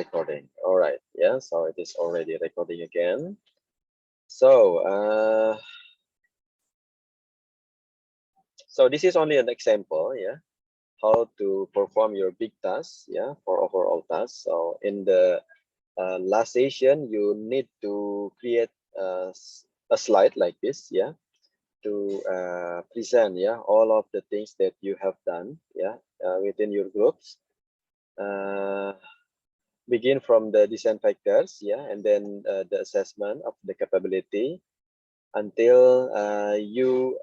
Recording. All right. Yeah. So it is already recording again. So this is only an example. Yeah. How to perform your big tasks. Yeah. For overall tasks. So in the last session, you need to create a slide like this. Yeah. To present. Yeah. All of the things that you have done. Yeah. Within your groups. Begin from the design factors, yeah, and then the assessment of the capability until you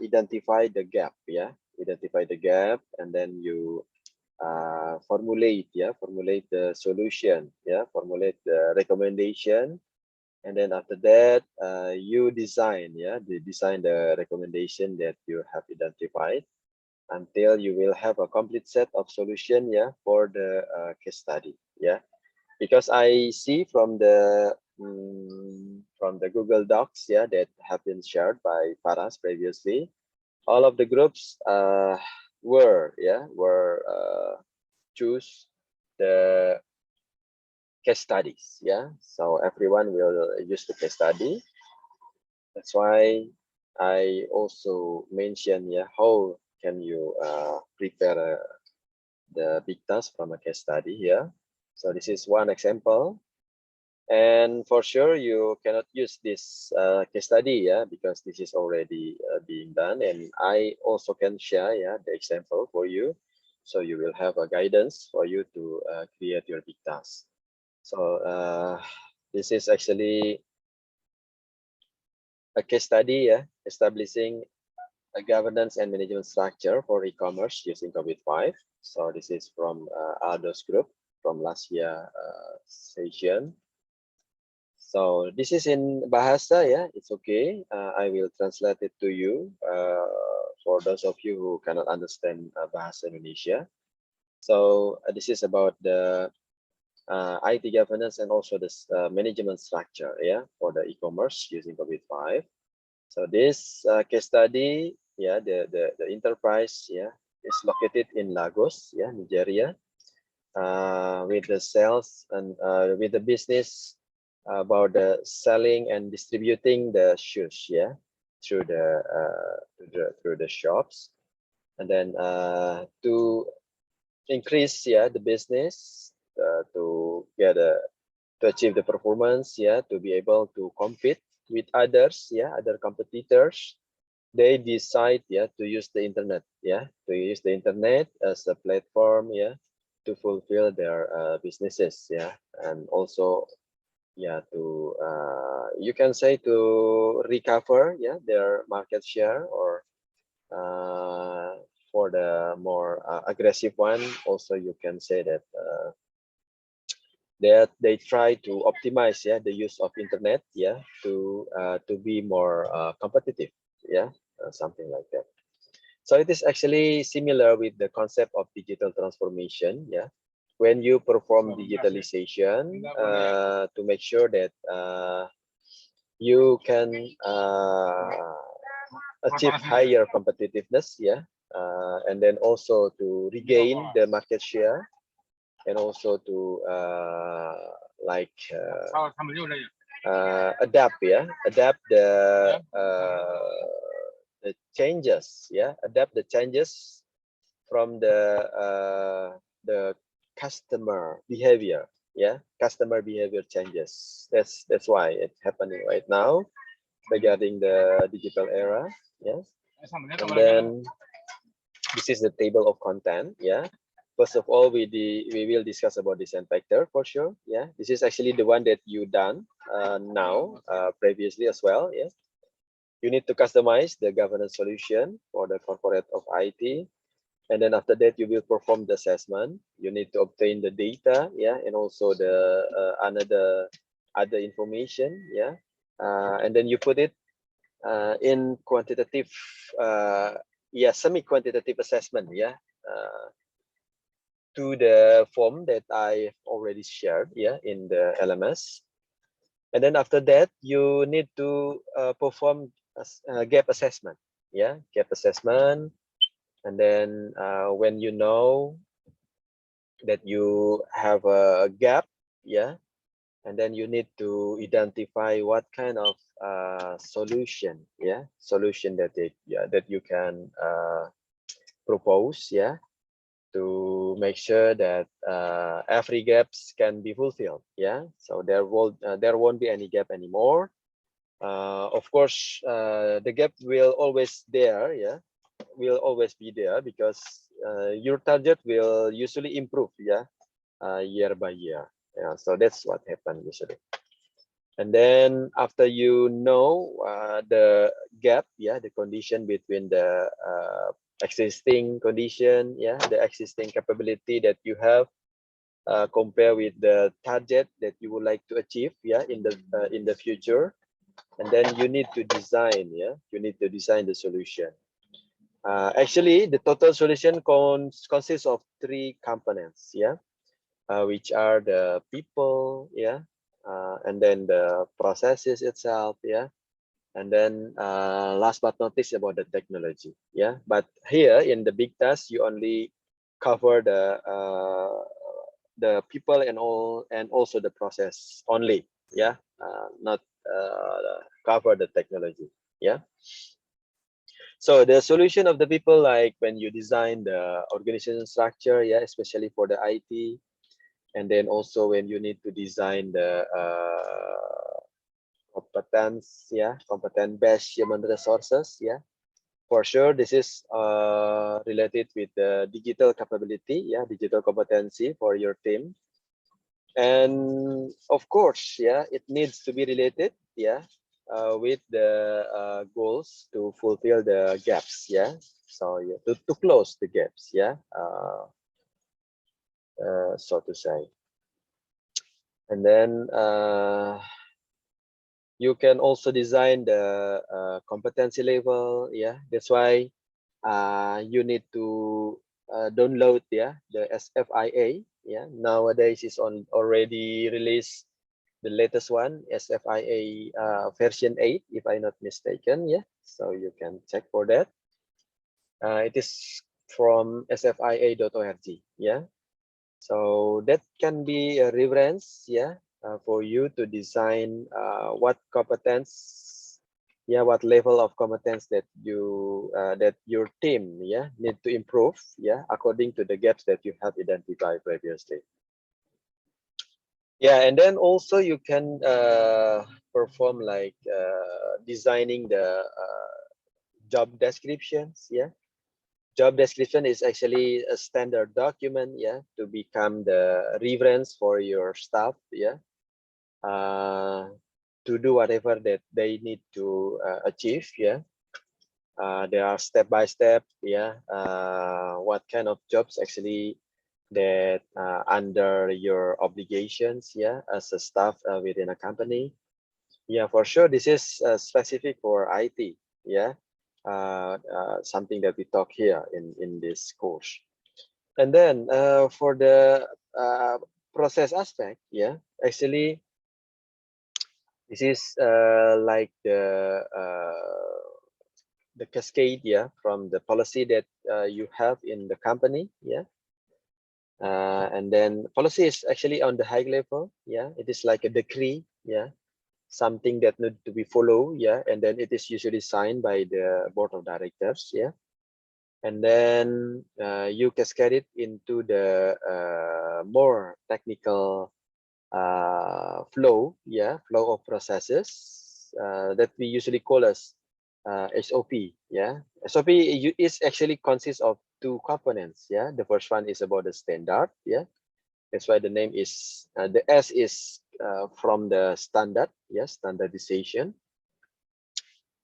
identify the gap, yeah, identify the gap, and then you formulate, yeah, formulate the solution, yeah, formulate the recommendation, and then after that you design, yeah, design the recommendation that you have identified until you will have a complete set of solution, yeah, for the case study, yeah. Because I see from the Google Docs, yeah, that have been shared by Faras previously, all of the groups were choose the case studies, yeah. So everyone will use the case study. That's why I also mentioned, yeah, how can you prepare the big task from a case study here. So this is one example. And for sure, you cannot use this case study, yeah, because this is already being done. And I also can share, yeah, the example for you, so you will have a guidance for you to create your big task. So this is actually a case study, yeah, establishing a governance and management structure for e-commerce using COVID-5. So this is from Aldo's group from last year session. So this is in Bahasa, yeah, it's okay. I will translate it to you for those of you who cannot understand Bahasa Indonesia. So this is about the IT governance and also this management structure, yeah, for the e-commerce using COVID-5. So this case study, yeah, the enterprise, yeah, is located in Lagos, yeah, Nigeria, with the sales and with the business about the selling and distributing the shoes, yeah, through the shops, and then to increase, yeah, the business, to get to achieve the performance, yeah, to be able to compete with others, yeah, other competitors. They decide, yeah, to use the internet, yeah, to use the internet as a platform, yeah, to fulfill their businesses, yeah, and also, yeah, to you can say to recover, yeah, their market share, or for the more aggressive one, also you can say that they try to optimize, yeah, the use of internet, yeah, to be more competitive, yeah, something like that. So it is actually similar with the concept of digital transformation, yeah. When you perform digitalization to make sure that you can achieve higher competitiveness, yeah, and then also to regain the market share, and also to adapt, yeah, adapt the changes, yeah, adapt the changes from the customer behavior, yeah, customer behavior changes. That's why it's happening right now regarding the digital era, yes. And then this is the table of content, yeah. First of all, we will discuss about design factor for sure, yeah. This is actually the one that you done now previously as well, yeah. You need to customize the governance solution for the corporate of IT, and then after that you will perform the assessment. You need to obtain the data, yeah, and also the other information, yeah, and then you put it in quantitative, yeah, semi-quantitative assessment, yeah, to the form that I already shared, yeah, in the LMS. And then after that, you need to perform a gap assessment, yeah, gap assessment. And then when you know that you have a gap, yeah, and then you need to identify what kind of solution, yeah, solution that that you can propose, yeah, to make sure that every gaps can be fulfilled, yeah. So there won't be any gap anymore. Of course, the gap will always there, yeah, will always be there, because your target will usually improve, yeah, year by year. Yeah, so that's what happened usually. And then after you know the gap, yeah, the condition between the existing condition, yeah, the existing capability that you have, compare with the target that you would like to achieve, yeah, in the future. And then you need to design, yeah, you need to design the solution. Actually, the total solution consists of three components, yeah, which are the people, yeah, and then the processes itself, yeah, and then last but not least about the technology, yeah. But here in the big task, you only cover the people and all, and also the process only, yeah, not cover the technology, yeah. So the solution of the people, like when you design the organization structure, yeah, especially for the IT, and then also when you need to design the competence, yeah, competent based human resources, yeah, for sure this is related with the digital capability, yeah, digital competency for your team. And of course, yeah, it needs to be related, yeah, with the goals to fulfill the gaps, yeah. So yeah, to close the gaps, yeah, so to say. And then you can also design the competency level, yeah. That's why you need to download, yeah, the SFIA, yeah. Nowadays is on already released, the latest one, SFIA version 8, if I'm not mistaken, yeah. So you can check for that. It is from sfia.org, yeah. So that can be a reference, yeah, for you to design what competence, yeah, what level of competence that that your team, yeah, need to improve, yeah, according to the gaps that you have identified previously. Yeah, and then also you can perform like designing the job descriptions, yeah. Job description is actually a standard document, yeah, to become the reference for your staff, yeah, to do whatever that they need to achieve, yeah. There are step by step, yeah, what kind of jobs actually that under your obligations, yeah, as a staff within a company. Yeah, for sure, this is specific for IT, yeah, something that we talk here in this course. And then for the process aspect, yeah, actually this is like the cascade, yeah, from the policy that you have in the company, yeah. And then policy is actually on the high level, yeah. It is like a decree, yeah, something that need to be followed, yeah, and then it is usually signed by the board of directors, yeah. And then you cascade it into the more technical flow, yeah, flow of processes that we usually call as SOP, yeah. SOP is actually consists of two components, yeah. The first one is about the standard, yeah. That's why the name is the S is from the standard, yes, standardization.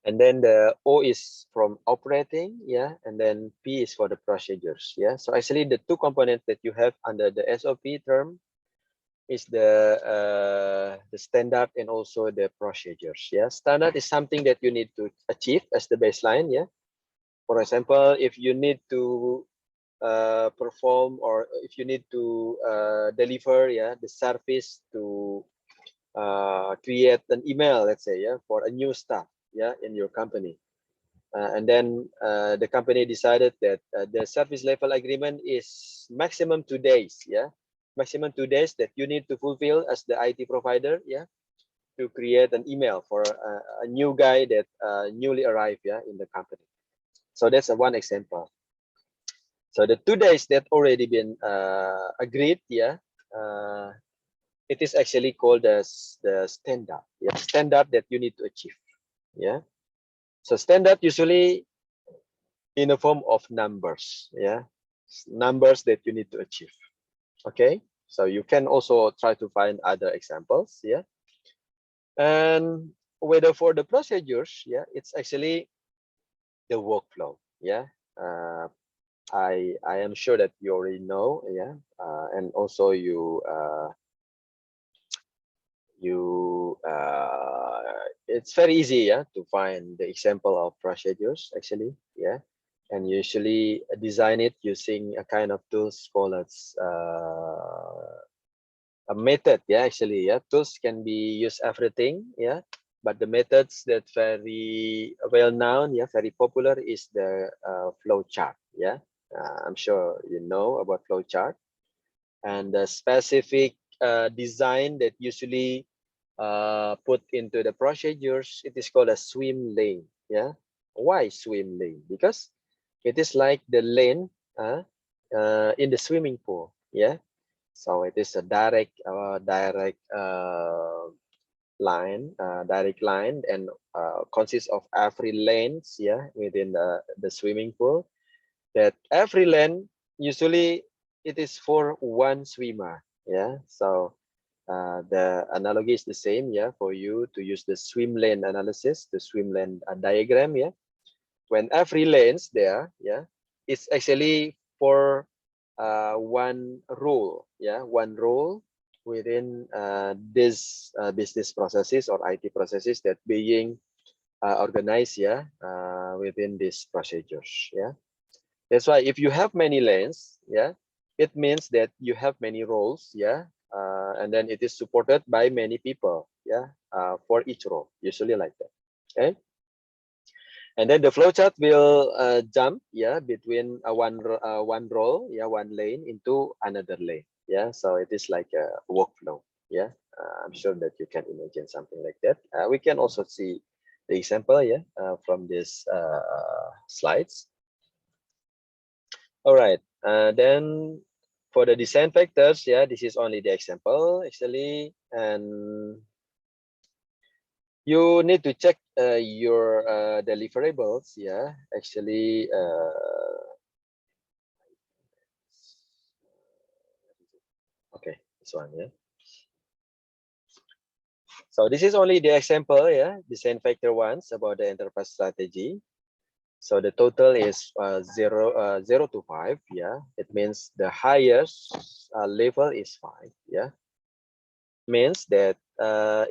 And then the O is from operating, yeah, and then P is for the procedures, yeah. So actually the two components that you have under the SOP term is the standard and also the procedures, yeah. Standard is something that you need to achieve as the baseline, yeah. For example, if you need to perform, or if you need to deliver, yeah, the service to create an email, let's say, yeah, for a new staff, yeah, in your company. And then the company decided that the service level agreement is maximum 2 days, yeah. maximum 2 days that you need to fulfill as the IT provider, yeah, to create an email for a new guy that newly arrived, yeah, in the company. So that's one example. So the 2 days that already been agreed, yeah, it is actually called as the standard, yeah, standard that you need to achieve, yeah. So standard usually in the form of numbers, yeah, numbers that you need to achieve. Okay, so you can also try to find other examples, yeah. And whether for the procedures, yeah, it's actually the workflow, yeah. uh, I am sure that you already know, yeah, and also it's very easy, yeah, to find the example of procedures actually, yeah, and usually design it using a kind of tools called as a method, yeah, actually, yeah, tools can be used everything, yeah, but the methods that very well known, yeah, very popular is the flow chart, yeah. I'm sure you know about flow chart, and the specific design that usually put into the procedures, it is called a swim lane, yeah. Why swim lane? Because it is like the lane in the swimming pool, yeah. So it is a direct direct line, and consists of every lanes, yeah, within the swimming pool. That every lane usually it is for one swimmer, yeah. So the analogy is the same, yeah, for you to use the swim lane analysis, the swim lane diagram, yeah. When every lanes there, yeah, it's actually for one role, yeah, one role within this business processes or IT processes that being organized, yeah, within these procedures, yeah. That's why if you have many lanes, yeah, it means that you have many roles, yeah, and then it is supported by many people, yeah, for each role, usually like that, okay. And then the flowchart will jump, yeah, between one role, yeah, one lane into another lane, yeah. So it is like a workflow, yeah. I'm sure that you can imagine something like that. We can also see the example, yeah, from this slides. All right, then for the design factors, yeah, this is only the example actually, and you need to check your deliverables, yeah, actually. Okay, this one, yeah. So this is only the example, yeah, design factor ones about the enterprise strategy. So the total is 0 to 5, yeah. It means the highest level is 5, yeah. Means that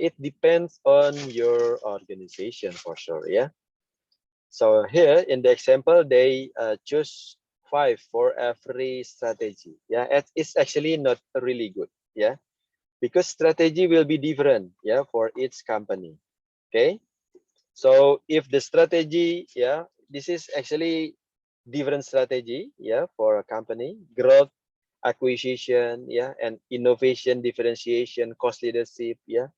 it depends on your organization for sure, yeah. So here in the example, they choose 5 for every strategy, yeah. It's actually not really good, yeah, because strategy will be different, yeah, for each company, okay. So if the strategy, yeah, this is actually different strategy, yeah, for a company: growth, acquisition, yeah, and innovation, differentiation, cost leadership, yeah,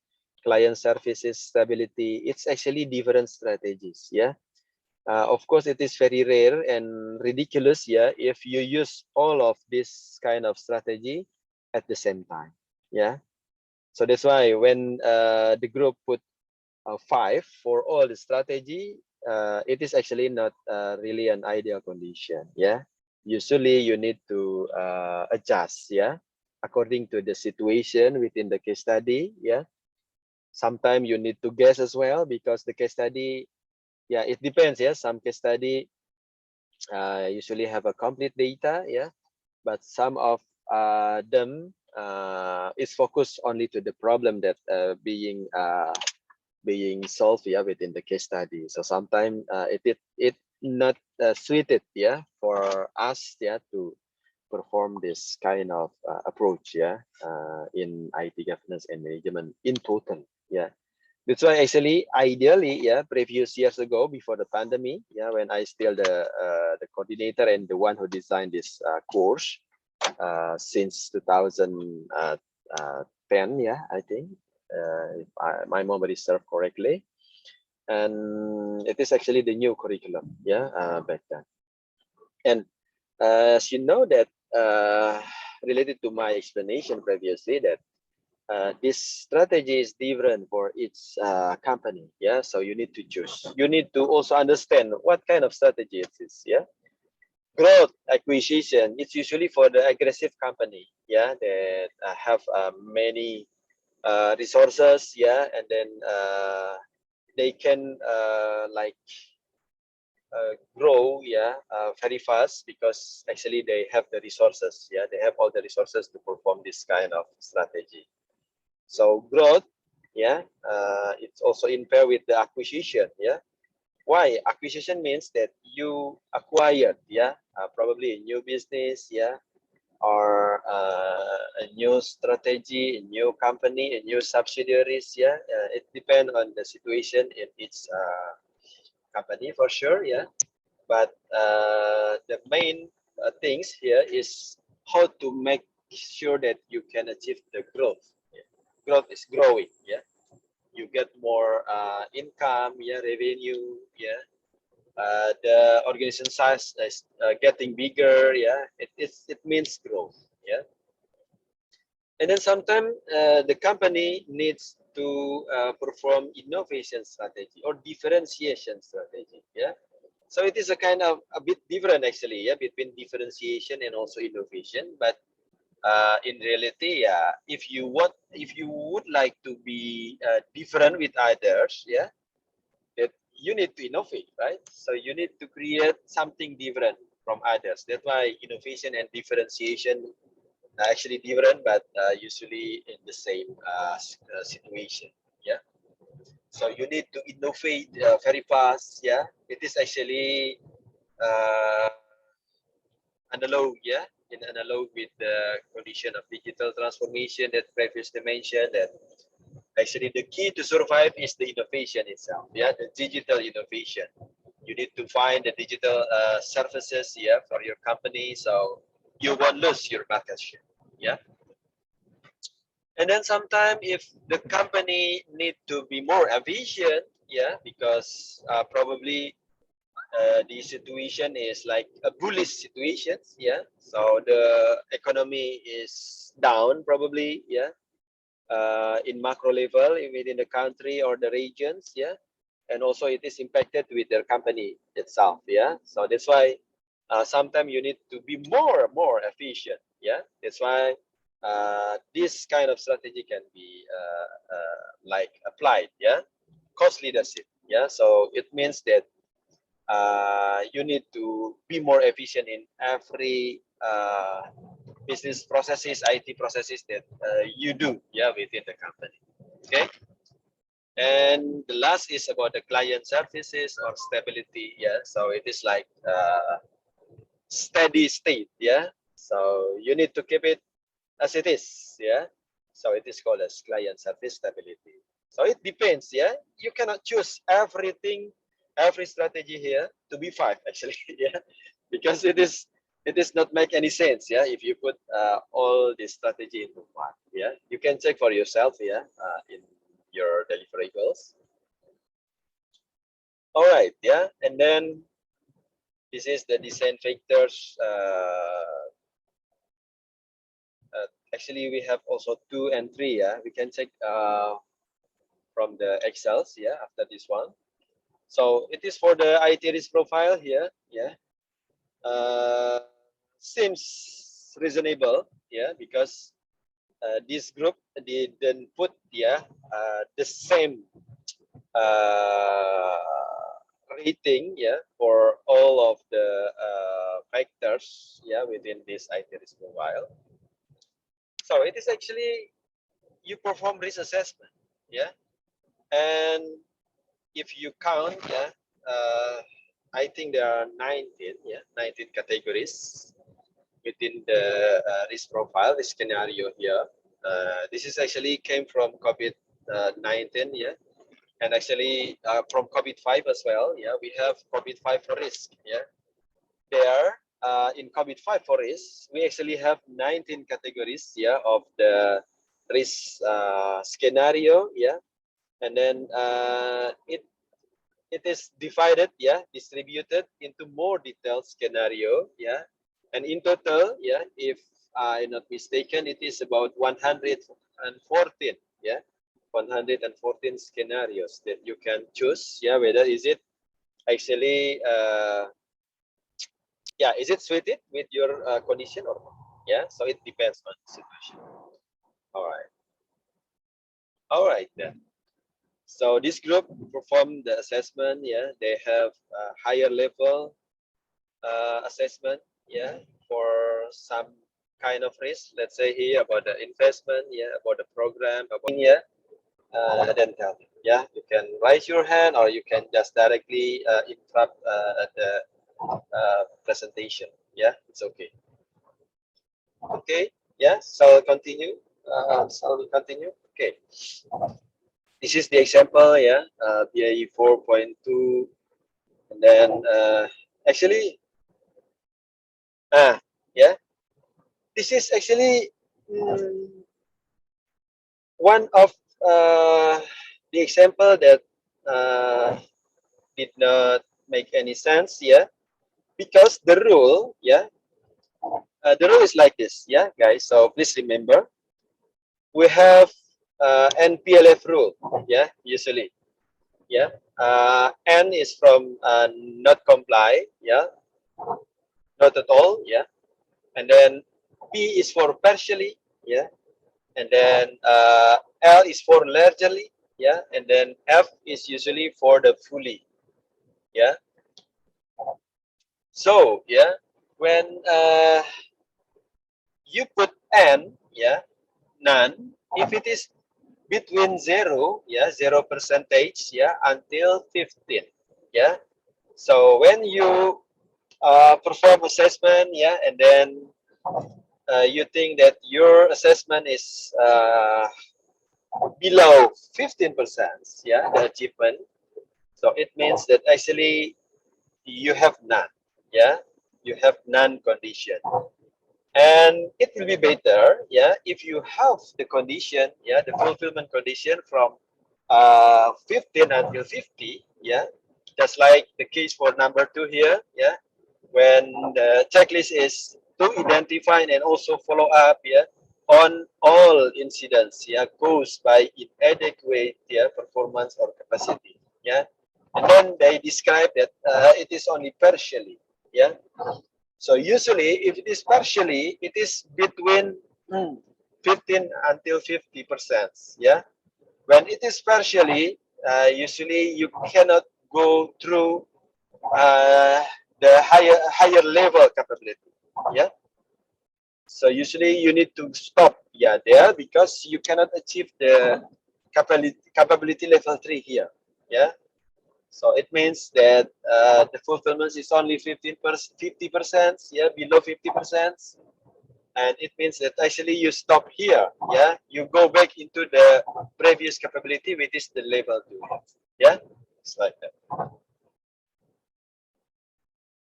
client services, stability. It's actually different strategies, yeah. Of course, it is very rare and ridiculous, yeah, if you use all of this kind of strategy at the same time, yeah. So that's why when the group put 5 for all the strategy, it is actually not really an ideal condition, yeah. Usually you need to adjust, yeah, according to the situation within the case study, yeah. Sometimes you need to guess as well, because the case study, yeah, it depends, yeah. Some case study usually have a complete data, yeah, but some of them is focused only to the problem that being solved, yeah, within the case study. So sometimes it not suited, yeah, for us, yeah, to perform this kind of approach, yeah, in IT governance and management in total, yeah. That's why actually ideally, yeah, previous years ago before the pandemic, yeah, when I still the coordinator and the one who designed this course, since 2010, yeah, I think, if my memory serves correctly. And it is actually the new curriculum, yeah, back then. And as you know that, related to my explanation previously, that this strategy is different for each company, yeah. So you need to choose. You need to also understand what kind of strategy it is, yeah. Growth acquisition, it's usually for the aggressive company, yeah, that have many resources, yeah, and then they can grow, yeah, very fast, because actually they have the resources, yeah, they have all the resources to perform this kind of strategy. So growth, yeah, it's also in pair with the acquisition, yeah. Why? Acquisition means that you acquired, yeah, probably a new business, yeah, or a new strategy, a new company, a new subsidiaries, yeah. It depends on the situation in each company for sure, yeah. But the main things here is how to make sure that you can achieve the growth. Yeah. Growth is growing, yeah. You get more income, yeah, revenue, yeah. The organization size is getting bigger, yeah. It means growth, yeah. And then sometimes the company needs to perform innovation strategy or differentiation strategy, yeah. So it is a kind of a bit different actually, yeah, between differentiation and also innovation. But in reality, yeah, if you would like to be different with others, yeah, that you need to innovate, right? So you need to create something different from others. That's why innovation and differentiation are actually different, but usually in the same situation, yeah. So you need to innovate very fast, yeah. It is actually uh, analog, yeah, in analog with the condition of digital transformation that previously mentioned, that actually the key to survive is the innovation itself, yeah, the digital innovation. You need to find the digital services, yeah, for your company, so you won't lose your market share, yeah. And then sometimes if the company need to be more efficient, yeah, because probably the situation is like a bullish situation, yeah. So the economy is down probably, yeah, in macro level within the country or the regions, yeah. And also it is impacted with their company itself, yeah. So that's why sometimes you need to be more efficient, yeah. That's why this kind of strategy can be like applied, yeah. Cost leadership, yeah. So it means that you need to be more efficient in every business processes, IT processes that you do, yeah, within the company. Okay. And the last is about the client services or stability. Yeah. So it is like steady state. Yeah. So you need to keep it as it is. Yeah. So it is called as client service stability. So it depends. Yeah. You cannot choose everything, every strategy here to be five actually. Yeah. Because it is not make any sense. Yeah. If you put all the strategy into one. Yeah. You can check for yourself. Yeah. In your deliverables. All right. Yeah. And then this is the design factors. Actually, we have also 2 and 3. Yeah, we can check from the Excels. Yeah, after this one. So it is for the IT risk profile here. Yeah, seems reasonable. Yeah, because this group didn't put, yeah, the same uh, rating, yeah, for all of the factors, yeah, within this IT risk profile. So it is actually you perform risk assessment, yeah, and if you count, yeah, I think there are 19, yeah, 19 categories within the risk profile, the scenario here. This is actually came from COVID-19, yeah, and actually from COVID-5 as well. Yeah, we have COVID-5 risk. Yeah, there in COVID-5 for risk, we actually have 19 categories, yeah, of the risk scenario, yeah, and then it is divided, yeah, distributed into more detailed scenario, yeah, and in total, yeah, if I'm not mistaken, it is about 114, yeah, 114 scenarios that you can choose, yeah, whether is it actually yeah, is it suited with your condition or not? Yeah, so it depends on the situation. All right then. So this group perform the assessment. Yeah, they have higher level assessment. Yeah, for some kind of risk. Let's say here about the investment. Yeah, about the program. About yeah, then tell me. Yeah, you can raise your hand or you can just directly interrupt the presentation. Yeah, it's okay. Okay, yeah, so continue. So we continue. Okay, this is the example, yeah, BAE 4.2, and then actually, yeah, this is actually one of the example that did not make any sense, yeah, because the rule, yeah, the rule is like this, yeah, guys. So please remember, we have NPLF rule, yeah, usually. Yeah, N is from not comply, yeah, not at all, yeah, and then P is for partially, yeah, and then L is for largely, yeah, and then F is usually for the fully, yeah. So yeah, when you put N, yeah, none, if it is between 0, yeah, 0 percentage, yeah, until 15, yeah. So when you perform assessment, yeah, and then you think that your assessment is below 15%, yeah, the achievement. So it means that actually you have none, yeah, you have none condition. And it will be better, yeah, if you have the condition, yeah, the fulfillment condition from 15 until 50, yeah, just like the case for number 2 here, yeah, when the checklist is to identify and also follow up, yeah, on all incidents, yeah, caused by inadequate, yeah, performance or capacity, yeah, and then they describe that it is only partially, yeah. So usually, if it is partially, it is between 15 until 50%. Yeah. When it is partially, usually you cannot go through the higher level capability. Yeah. So usually you need to stop, yeah, there, because you cannot achieve the capability level 3 here. Yeah. So it means that the fulfillment is only 50%, yeah, below 50%. And it means that actually you stop here, yeah, you go back into the previous capability, which is the level 2, yeah, it's like that.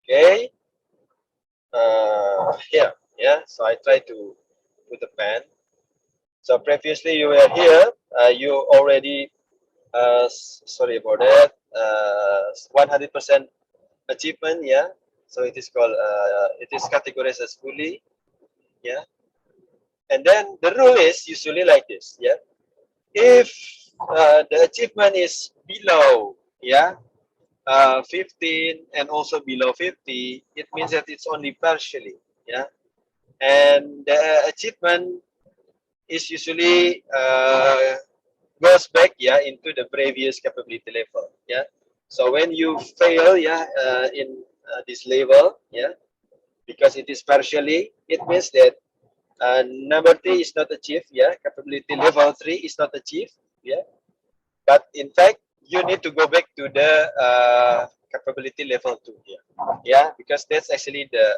Okay, here, yeah, so I try to put a pen. So previously you were here, you already sorry about that, 100% achievement, yeah, so it is called it is categorized as fully, yeah. And then the rule is usually like this, yeah. If the achievement is below, yeah, 15 and also below 50, it means that it's only partially, yeah. And the achievement is usually goes back, yeah, into the previous capability level, yeah. So when you fail, yeah, in this level, yeah, because it is partially, it means that number 3 is not achieved, yeah, capability level 3 is not achieved, yeah, but in fact you need to go back to the capability level 2 here, yeah, because that's actually the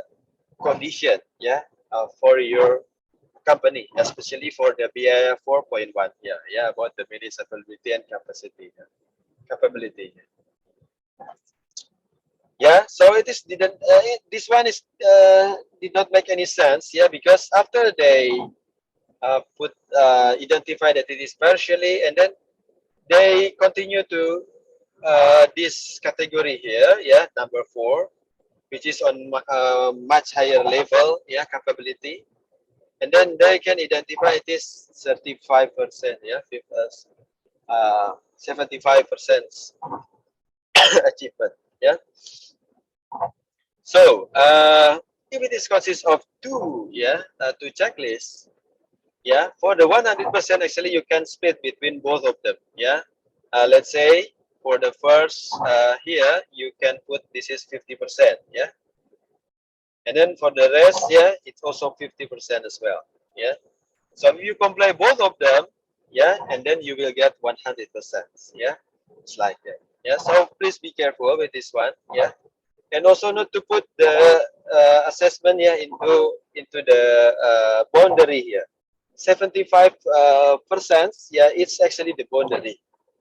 condition, yeah, for your company, especially for the BIA 4.1, yeah, yeah, about the municipality and capacity, yeah, capability. Yeah, so it is didn't this one is did not make any sense. Yeah, because after they identify that it is partially, and then they continue to this category here. Yeah, number 4, which is on much higher level. Yeah, capability, and then they can identify it is 35%. Yeah, 75% achievement. Yeah. So, if it is consists of two, two checklists, for the 100%, actually you can split between both of them, let's say for the first here, you can put this is 50%, and then for the rest, it's also 50% as well, So if you comply both of them, and then you will get 100%, it's like that, So please be careful with this one, and also not to put the assessment into the boundary here. 75% it's actually the boundary,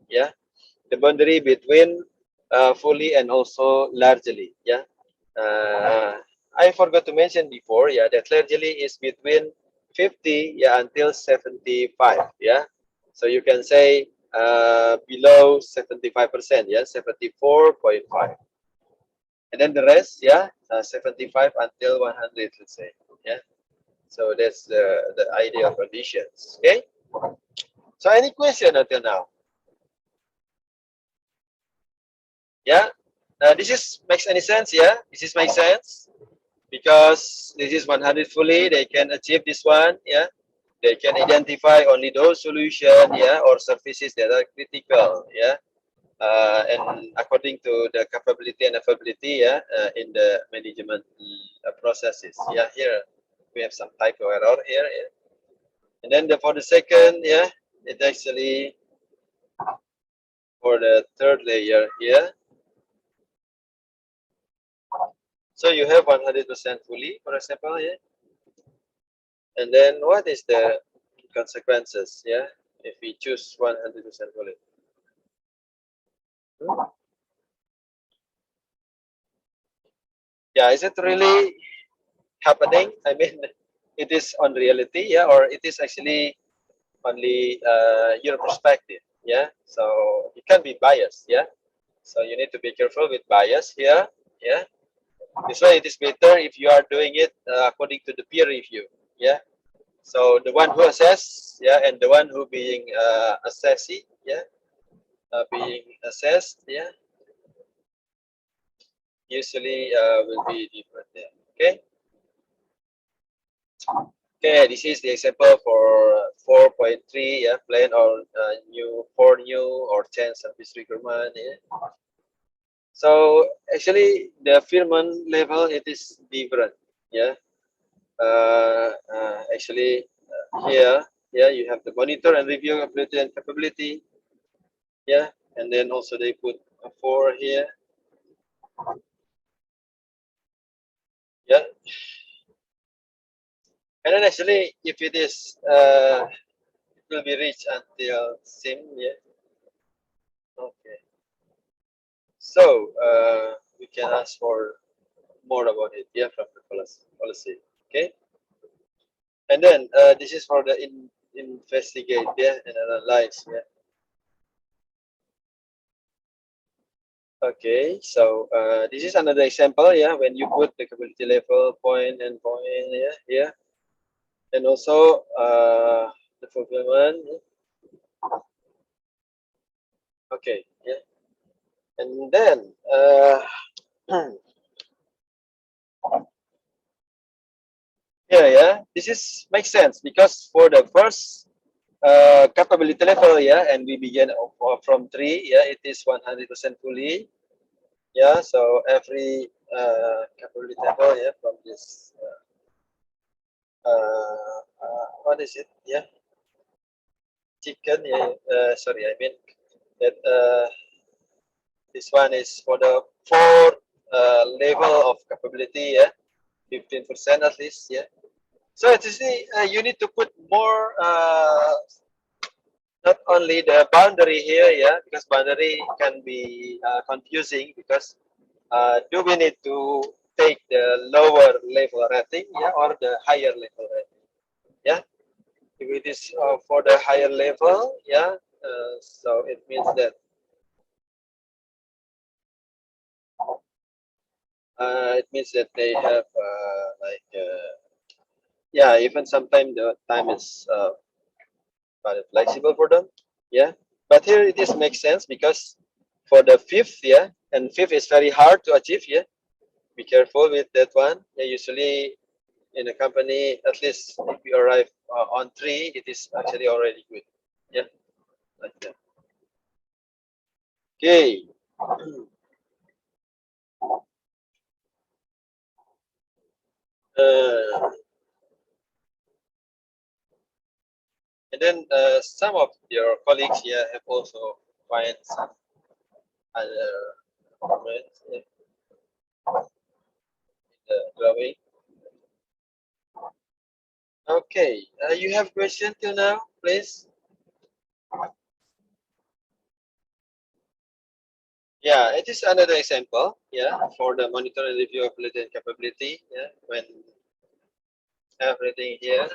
the boundary between fully and also largely, I forgot to mention before, that largely is between 50 until 75, so you can say below 75%, 74.5, and then the rest, 75 until 100, let's say, so that's the ideal conditions. Okay, so any question until now? This is makes any sense? This is makes sense because this is 100 fully, they can achieve this one, they can identify only those solution, or services that are critical, and according to the capability and affability, in the management processes. Here we have some typo error here, and then for the second, it actually for the third layer here. So you have 100% fully, for example, and then what is the consequences, if we choose 100% fully? Is it really happening? I mean, it is on reality, or it is actually only your perspective, so it can be biased, so you need to be careful with bias here, this way it is better if you are doing it according to the peer review, so the one who assess, and the one who being assessee, being assessed, usually will be different there. Okay, this is the example for 4.3, plan or new or change service requirement. So actually the Firman level, it is different, actually here, you have the monitor and review ability and capability, and then also they put a 4 here, and then actually if it is it will be reached until SIM, okay, so we can ask for more about it, from the policy, okay, and then this is for the investigate, and analyze, okay, so this is another example, when you put the capability level point and point, here, and also the fulfillment, okay, and then this is makes sense because for the first capability level, and we begin from 3, it is 100% fully, so every capability level, from this what is it, chicken, sorry, I mean that this one is for the 4 level of capability, 15% at least, so it's you need to put more not only the boundary here, because boundary can be confusing because do we need to take the lower level rating, yeah, or the higher level rating? Yeah, if it is for the higher level, yeah, so it means that they have yeah, even sometimes the time is flexible for them, yeah. But here it is makes sense because for the fifth, yeah, and fifth is very hard to achieve, yeah. Be careful with that one. Yeah, usually in a company, at least if we arrive on three, it is actually already good. Yeah, like that. Okay. Uh, and then some of your colleagues here have also find some other comments in the drawing. Okay, you have question till now, please? Yeah, it is another example, yeah, for the monitor and review ability and capability, yeah, when everything here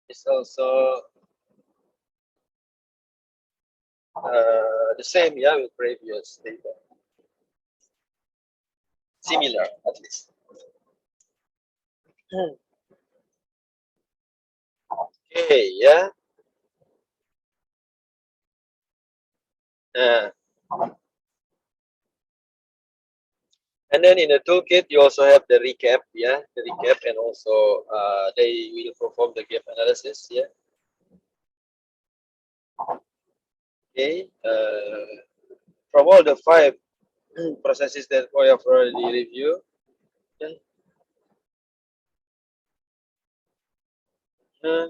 is also the same, yeah, with previous data. Similar, at least. Okay, yeah. Uh, and then in the toolkit, you also have the recap, yeah, the recap, and also they will perform the gap analysis, yeah. Okay. From all the five processes that we have already reviewed, yeah. Uh,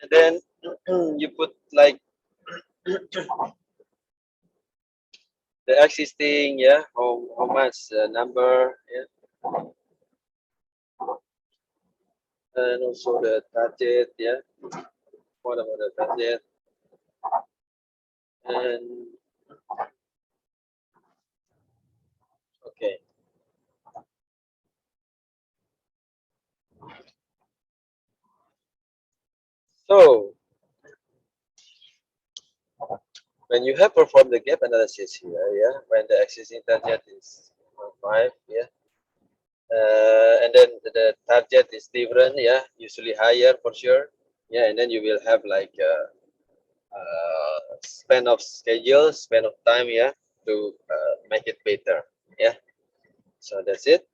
and then you put like the existing, yeah, how much number, yeah, and also the target, yeah, what about the target, and okay. So when you have performed the gap analysis here, yeah, when the existing target is 5, yeah, and then the target is different, yeah, usually higher for sure, yeah, and then you will have like span of schedule, span of time, yeah, to make it better, yeah. So that's it.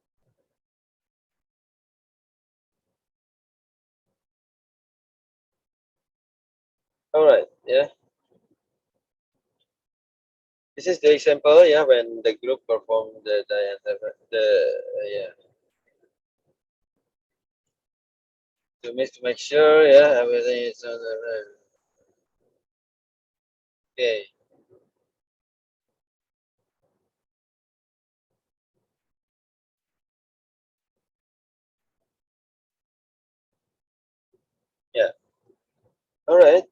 All right, yeah. This is the example, yeah, when the group perform yeah, to make sure, yeah, everything is on the okay. Yeah. All right.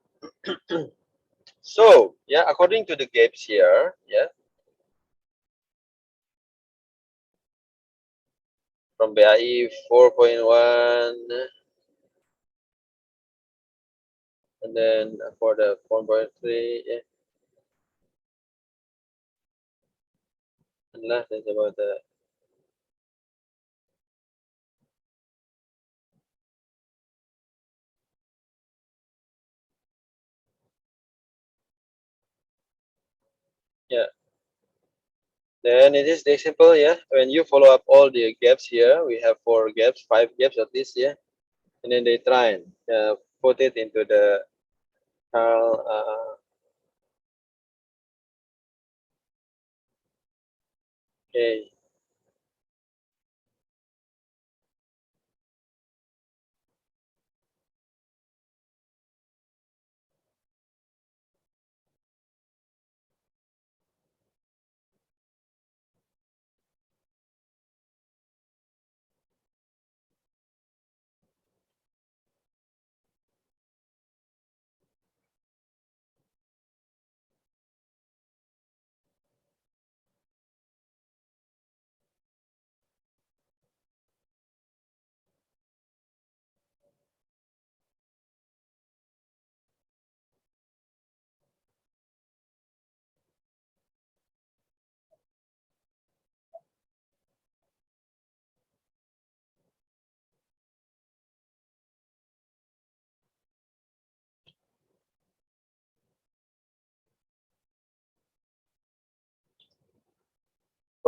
So yeah, according to the gaps here, yeah, from BAI 4.1, and then for the 4.3, yeah, and last is about the yeah. Then it is the example, yeah. When you follow up all the gaps here, we have 4 gaps, 5 gaps at least, yeah. And then they try and put it into the okay.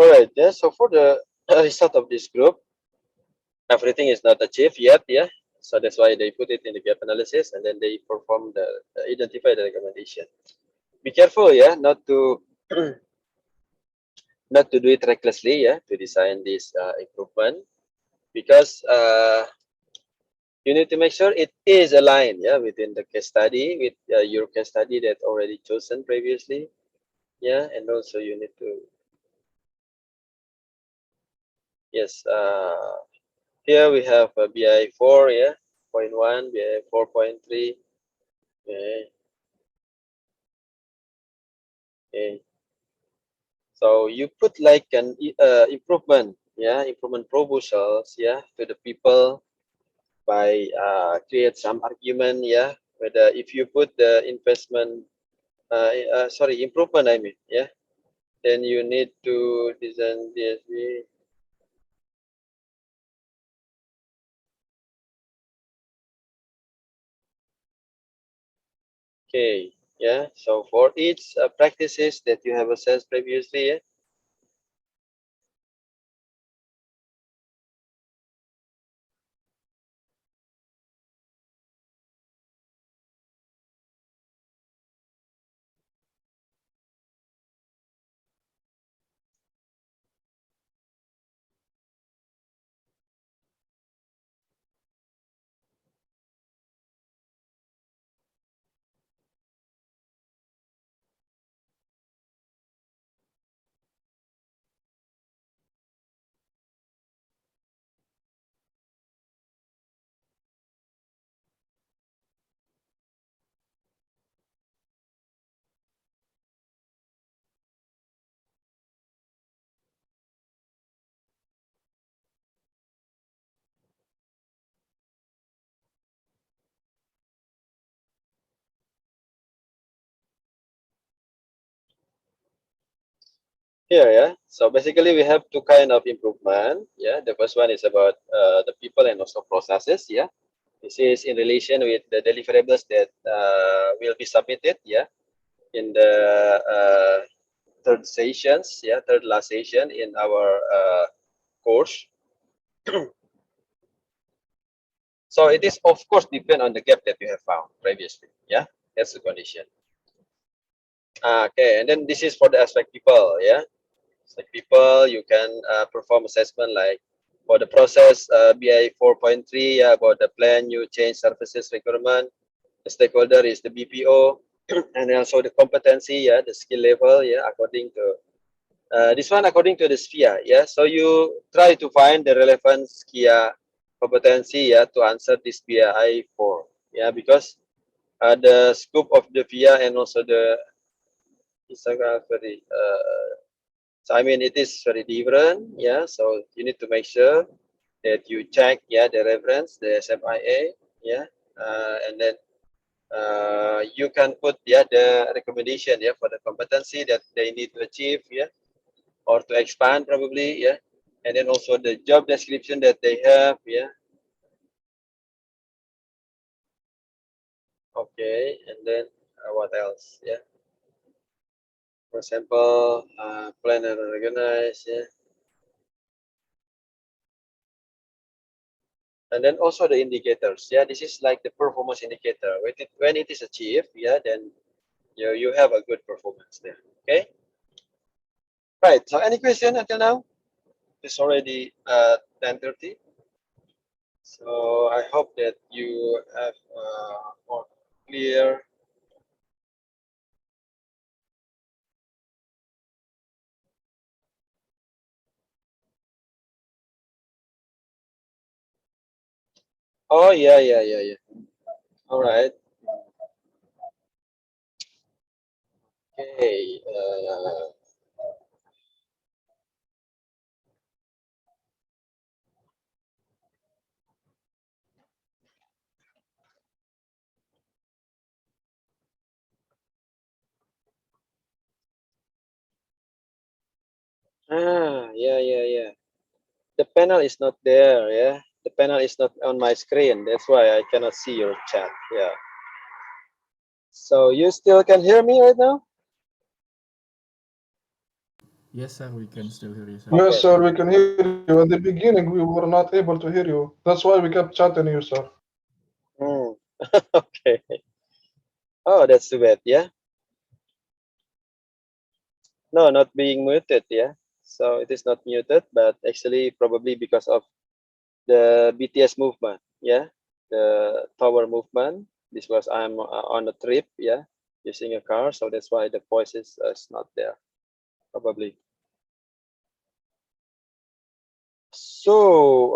All right, yeah. So for the result of this group, everything is not achieved yet, yeah. So that's why they put it in the gap analysis, and then they perform the identify the recommendation. Be careful, yeah, not to not to do it recklessly, yeah, to design this improvement, because you need to make sure it is aligned, yeah, within the case study with your case study that already chosen previously, yeah, and also you need to, yes, here we have a BI 4, yeah, point 1, BI 4.3, okay, okay. So you put like an improvement, yeah, improvement proposals, yeah, to the people by create some argument, yeah, whether if you put the investment, sorry, improvement, I mean, yeah, then you need to design DSV. Okay, yeah. So for each practices that you have assessed previously, yeah, here, yeah. So basically, we have two kind of improvement. Yeah, the first one is about the people and also processes. Yeah, this is in relation with the deliverables that will be submitted. Yeah, in the third sessions. Yeah, third last session in our course. So it is of course depend on the gap that you have found previously. Yeah, that's the condition. Okay, and then this is for the aspect people. Yeah. Like people, you can perform assessment like for the process BI 4.3, yeah, about the plan, new change services requirement. The stakeholder is the BPO, and also the competency, yeah, the skill level, yeah, according to this one, according to the SPIA, yeah. So you try to find the relevant SPIA competency, yeah, to answer this BI 4, yeah, because the scope of the VIA and also the is very so I mean, it is very different, yeah. So you need to make sure that you check, yeah, the reference, the SFIA, yeah, and then you can put, yeah, the recommendation, yeah, for the competency that they need to achieve, yeah, or to expand probably, yeah, and then also the job description that they have, yeah. Okay, and then what else, yeah. For example, plan and organize, yeah. And then also the indicators, yeah, this is like the performance indicator. When it is achieved, yeah, then you have a good performance there. Okay, right. So any question until now? It's already 10:30. So I hope that you have more clear. Oh yeah, yeah, yeah, yeah. All right. Okay. Yeah, yeah, yeah. The panel is not there. Yeah, the panel is not on my screen. That's why I cannot see your chat. Yeah. So you still can hear me right now? Yes, sir, we can still hear you, sir. Yes, Okay. sir, we can hear you. In the beginning, we were not able to hear you. That's why we kept chatting you, sir. Hmm. Okay. Oh, that's too bad. Yeah. No, not being muted. Yeah. So it is not muted, but actually probably because of the BTS movement. Yeah. The tower movement. This was I'm on a trip. Yeah. Using a car, so that's why the voice is not there. Probably. So,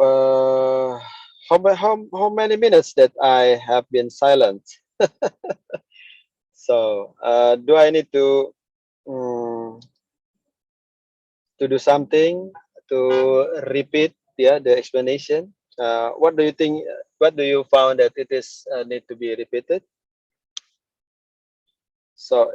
how many minutes that I have been silent? So, do I need mm, to do something to repeat, yeah, the explanation? What do you think? What do you found that it is need to be repeated? So,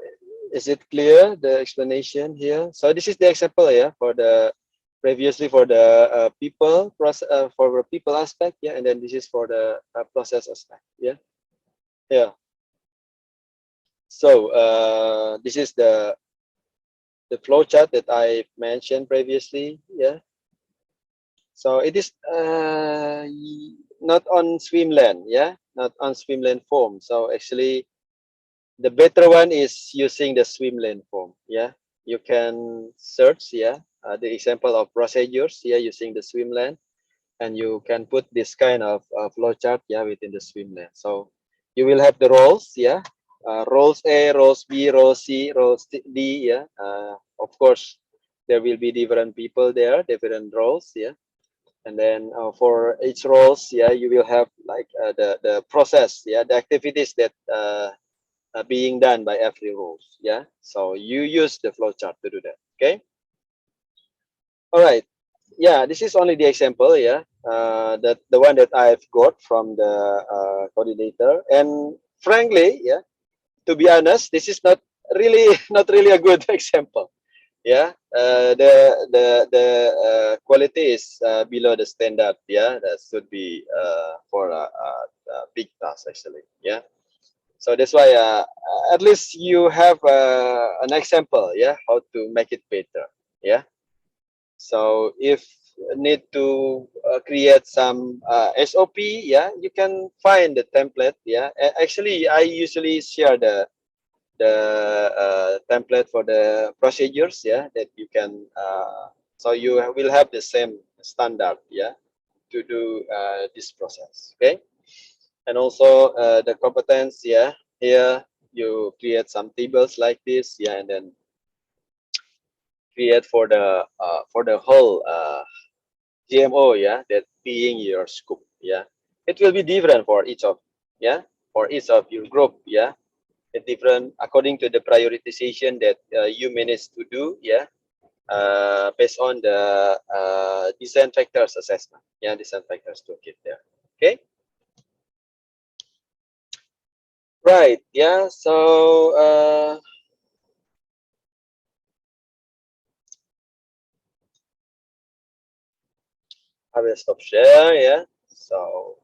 is it clear the explanation here? So this is the example, yeah, for the previously for the people process for the people aspect, yeah, and then this is for the process aspect, yeah, yeah. So this is the flow chart that I mentioned previously, yeah. So it is not on Swimland, yeah, not on Swimland form. So actually, the better one is using the Swimlane form. Yeah, you can search. Yeah, the example of procedures. Yeah, using the Swimlane, and you can put this kind of flowchart. Yeah, within the Swimlane. So you will have the roles. Yeah, roles A, roles B, roles C, roles D. Yeah, of course there will be different people there, different roles. Yeah, and then for each roles, yeah, you will have like the process. Yeah, the activities that being done by every rules. Yeah. So you use the flowchart to do that. Okay. All right. Yeah. This is only the example. Yeah. That the one that I've got from the coordinator. And frankly, yeah. To be honest, this is not really not really a good example. Yeah. The quality is below the standard. Yeah. That should be for a big task actually. Yeah. So that's why at least you have an example, yeah, how to make it better, yeah. So if need to create some SOP, yeah, you can find the template, yeah. Actually, I usually share the template for the procedures, yeah, that you can. So you will have the same standard, yeah, to do this process, okay. And also the competence, yeah, here you create some tables like this, yeah, and then create for the whole GMO, yeah, that being your scope, yeah. It will be different for each of, yeah, for each of your group, yeah. It different according to the prioritization that you manage to do, yeah, based on the design factors assessment, yeah, design factors to get there, okay. Right, yeah. So I will stop share. Yeah. So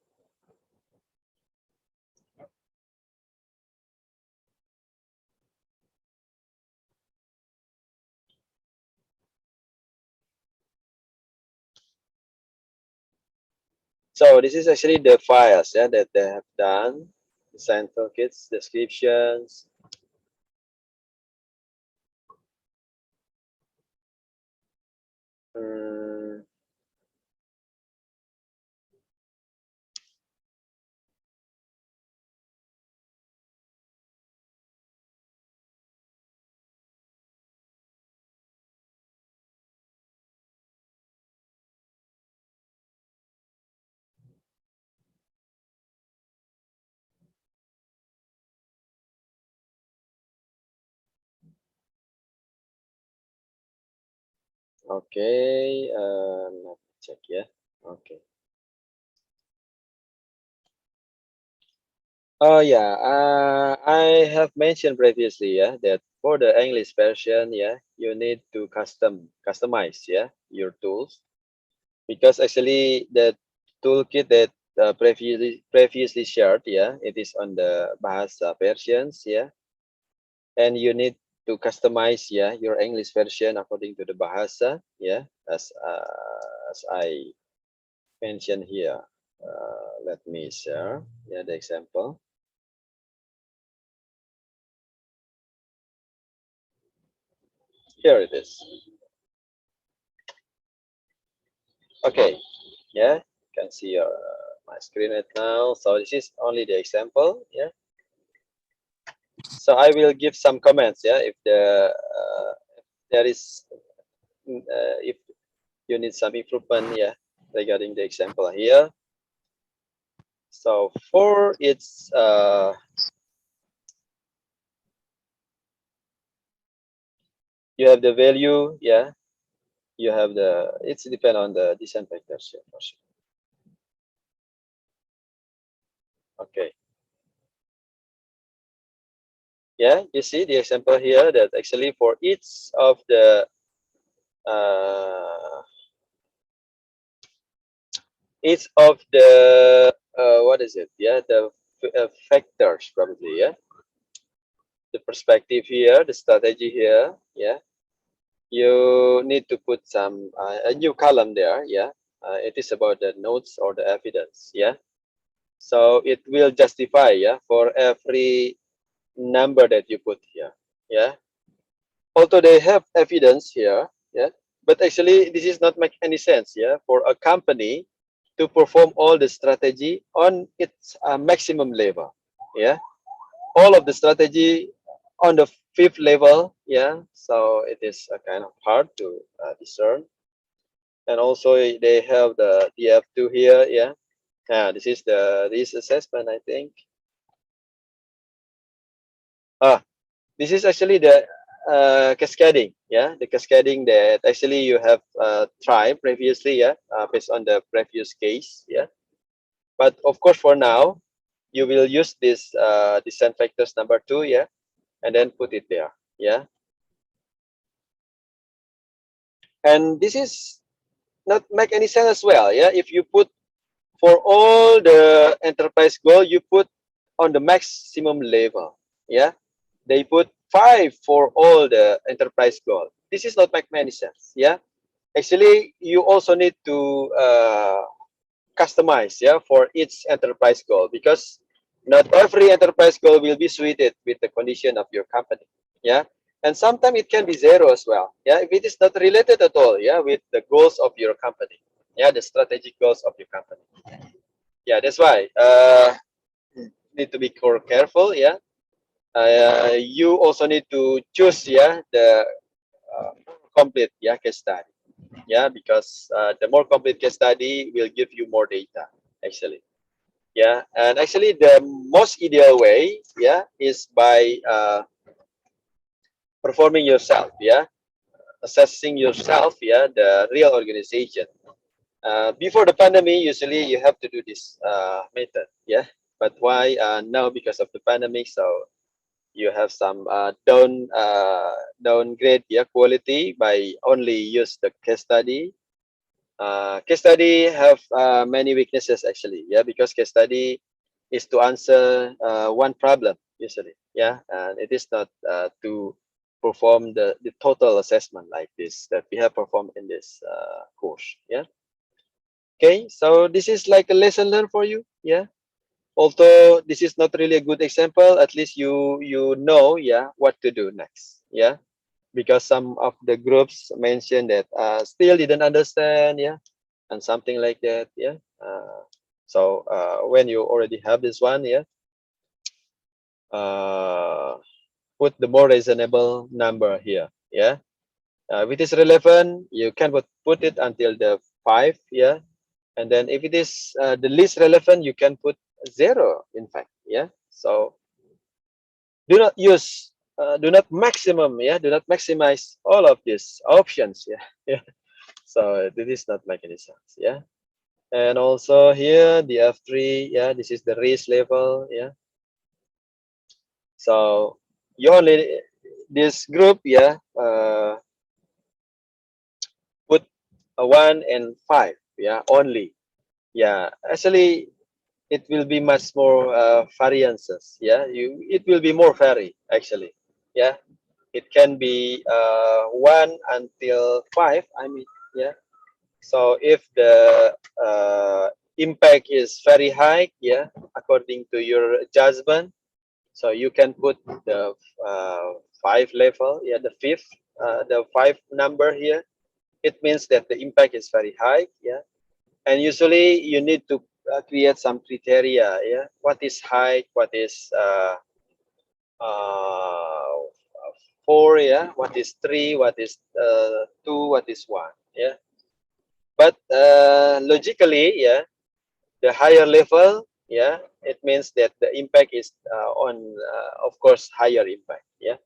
this is actually the files, yeah, that they have done. Design toolkits, descriptions. Mm, okay. Let me check. Yeah. Okay. Oh yeah. I have mentioned previously, yeah, that for the English version, yeah, you need to customize, yeah, your tools because actually the toolkit that previously shared, yeah, it is on the Bahasa versions, yeah, and you need to customize, yeah, your English version according to the bahasa, yeah, as I mentioned here. Let me share, yeah, the example. Here it is. Okay, yeah, you can see your my screen right now. So this is only the example, yeah. So I will give some comments, yeah, if there is if you need some improvement, yeah, regarding the example here. So for its you have the value, yeah, you have the, it's depend on the descent vectors, yeah, for sure. Okay, yeah, you see the example here that actually for each of the what is it, yeah, the factors probably, yeah, the perspective here, the strategy here, yeah, you need to put some a new column there, yeah. It is about the notes or the evidence, yeah. So it will justify, yeah, for every number that you put here, yeah. Although they have evidence here, yeah, but actually this is not make any sense, yeah, for a company to perform all the strategy on its maximum level, yeah. All of the strategy on the fifth level, yeah. So it is kind of hard to discern. And also they have the DF2 here, yeah. This is the risk assessment, I think. This is actually the cascading, yeah, the cascading that actually you have tried previously, yeah, based on the previous case, yeah. But of course, for now, you will use this descent factors number 2, yeah, and then put it there, yeah. And this is not make any sense as well, yeah. If you put for all the enterprise goal, you put on the maximum level, yeah. They put 5 for all the enterprise goal. This is not make many sense, yeah. Actually, you also need to customize, yeah, for each enterprise goal, because not every enterprise goal will be suited with the condition of your company, yeah. And sometimes it can be 0 as well, yeah, if it is not related at all, yeah, with the goals of your company, yeah, the strategic goals of your company. Yeah, that's why need to be careful, yeah. You also need to choose, yeah, the complete, yeah, case study, yeah, because the more complete case study will give you more data actually, yeah. And actually the most ideal way, yeah, is by performing yourself, yeah, assessing yourself, yeah, the real organization. Before the pandemic, usually you have to do this method, yeah. But why now? Because of the pandemic, so you have some downgrade, yeah, quality by only use the case study. Case study have many weaknesses actually, yeah, because case study is to answer one problem usually, yeah, and it is not to perform the total assessment like this that we have performed in this course, yeah. Okay, so this is like a lesson learned for you, yeah. Although this is not really a good example, at least you know, yeah, what to do next, yeah. Because some of the groups mentioned that still didn't understand, yeah, and something like that, yeah. So when you already have this one, yeah, put the more reasonable number here, yeah. If it is relevant, you can put it until the 5, yeah. And then if it is the least relevant, you can put 0, in fact, yeah. So do not use do not maximum, yeah, do not maximize all of these options, yeah. Yeah. So this is not make any sense, yeah. And also here the F3, yeah, this is the risk level, yeah. So you only this group, yeah, put a 1 and 5, yeah, only, yeah. Actually it will be much more variances, yeah. It will be more vary actually, yeah. it can be 1 until 5. I mean, yeah. So if the impact is very high, yeah, according to your judgment, so you can put the 5 level, yeah, the 5 number here. It means that the impact is very high, yeah. And usually you need to create some criteria, yeah. What is high? What is 4? Yeah. What is 3? What is 2? What is 1? Yeah. But logically, yeah, the higher level, yeah, it means that the impact is on, of course, higher impact, yeah.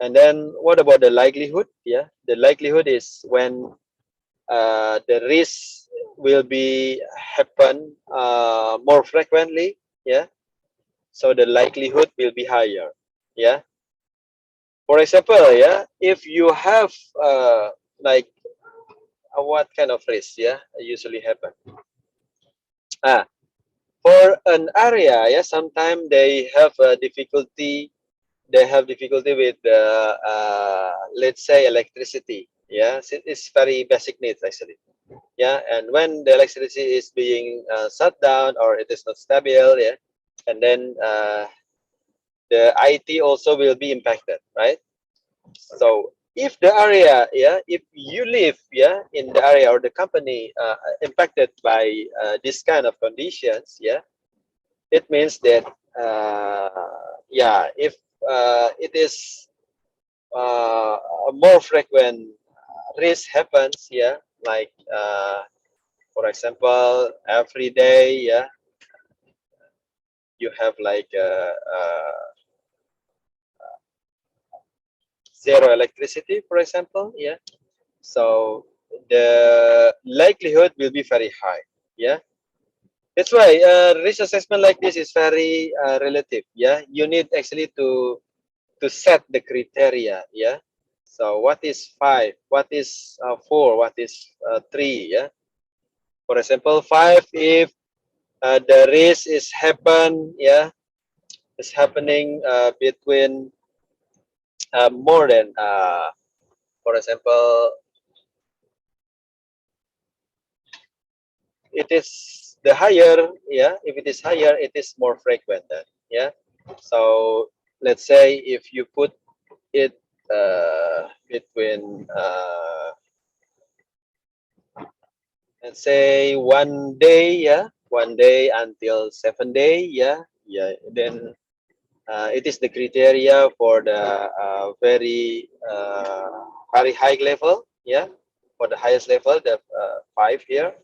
And then what about the likelihood? Yeah, the likelihood is when the risk will be happen more frequently, yeah. So the likelihood will be higher, yeah. For example, yeah, if you have like what kind of risk, yeah, usually happen. For an area, yeah, sometimes they have difficulty. They have difficulty with let's say electricity. Yeah, it's very basic needs actually. Yeah, and when the electricity is being shut down or it is not stable, yeah, and then the IT also will be impacted, right? So if the area, yeah, if you live, yeah, in the area or the company impacted by this kind of conditions, yeah, it means that yeah, if it is a more frequent risk happens, yeah, like for example, every day, yeah, you have like zero electricity, for example, yeah. So the likelihood will be very high, yeah. That's why risk assessment like this is very relative, yeah. You need actually to set the criteria, yeah. So what is 5? What is 4? What is 3? Yeah. For example, 5 if the risk is yeah, is happening between more than for example, it is the higher, yeah. If it is higher, it is more frequent, then, yeah. So let's say if you put it between let's say 1 day, yeah, 1 day until 7 day, yeah, yeah. Then it is the criteria for the very high level, yeah, for the highest level, the 5 here.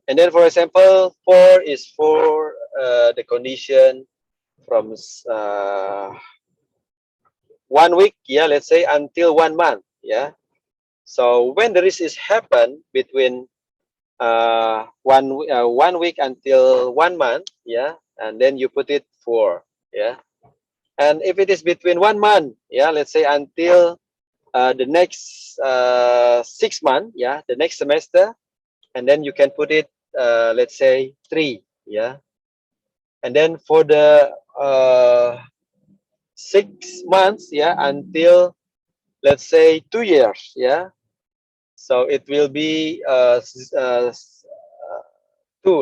And then, for example, 4 is for the condition from 1 week, yeah, let's say until 1 month, yeah. So when the risk is happen between 1 week until 1 month, yeah, and then you put it 4, yeah. And if it is between 1 month, yeah, let's say until the next 6 months, yeah, the next semester, and then you can put it let's say 3, yeah. And then for the 6 months, yeah, until let's say 2 years, yeah. So it will be 2,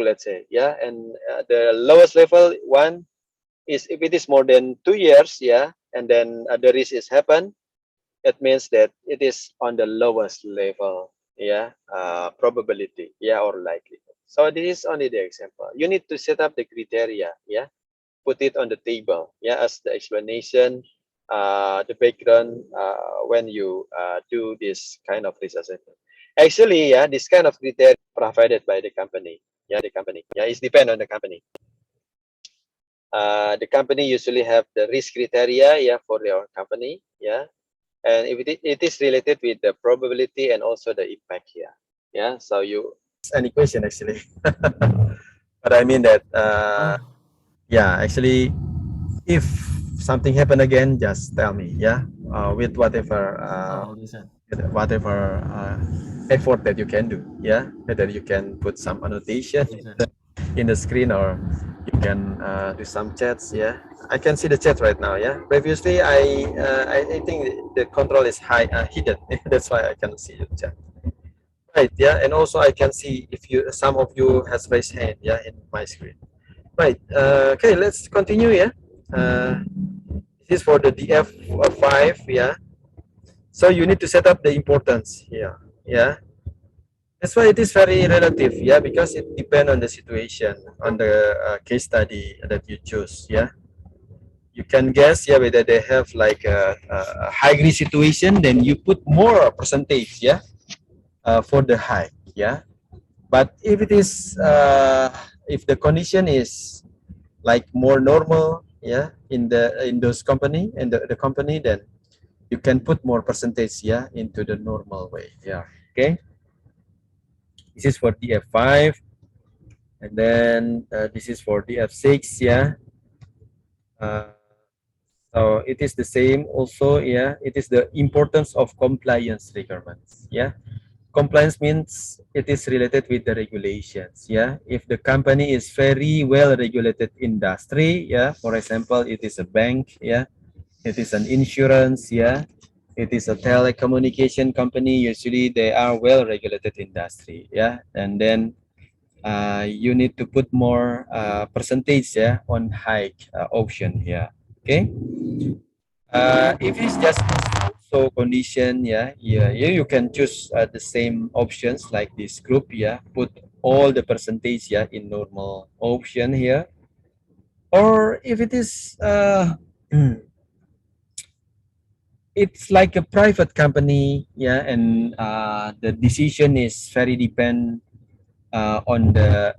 let's say, yeah. And the lowest level 1 is if it is more than 2 years, yeah, and then the risk is happen, it means that it is on the lowest level, yeah, probability, yeah, or likelihood. So this is only the example. You need to set up the criteria, yeah, put it on the table, yeah, as the explanation, the background when you do this kind of risk assessment. Actually, yeah, this kind of criteria provided by the company, yeah, yeah, it depends on the company. The company usually have the risk criteria, yeah, for their company, yeah. And if it is related with the probability and also the impact here, yeah. So you any question actually, but I mean that yeah, actually, if something happen again, just tell me, yeah, with whatever Listen. effort that you can do, yeah, that you can put some annotation Listen. in the screen or we can do some chats. Yeah, I can see the chat right now. Yeah, previously I think the control is hidden. That's why I can see the chat. Right. Yeah, and also I can see if some of you has raised hand. Yeah, in my screen. Right. Okay, let's continue. Yeah. This is for the DF5. Yeah. So you need to set up the importance here. Yeah. That's why it is very relative. Yeah, because it depends on the situation, on the case study that you choose. Yeah. You can guess, yeah, whether they have like a high risk situation, then you put more percentage, yeah, for the high, yeah. But if it is, if the condition is like more normal, yeah, in those company and the company, then you can put more percentage, yeah, into the normal way, yeah. Okay. This is for DF5, and then this is for DF6, yeah. So it is the same also, yeah. It is the importance of compliance requirements, yeah. Compliance means it is related with the regulations, yeah. If the company is very well regulated industry, yeah. For example, it is a bank, yeah. It is an insurance, yeah. It is a telecommunication company. Usually they are well regulated industry, yeah. And then you need to put more percentage, yeah, on high option here, okay. If it's just so condition, yeah, you can choose the same options like this group, yeah. Put all the percentage, yeah, in normal option here. Or if it is, it's like a private company, yeah, and the decision is very depend on the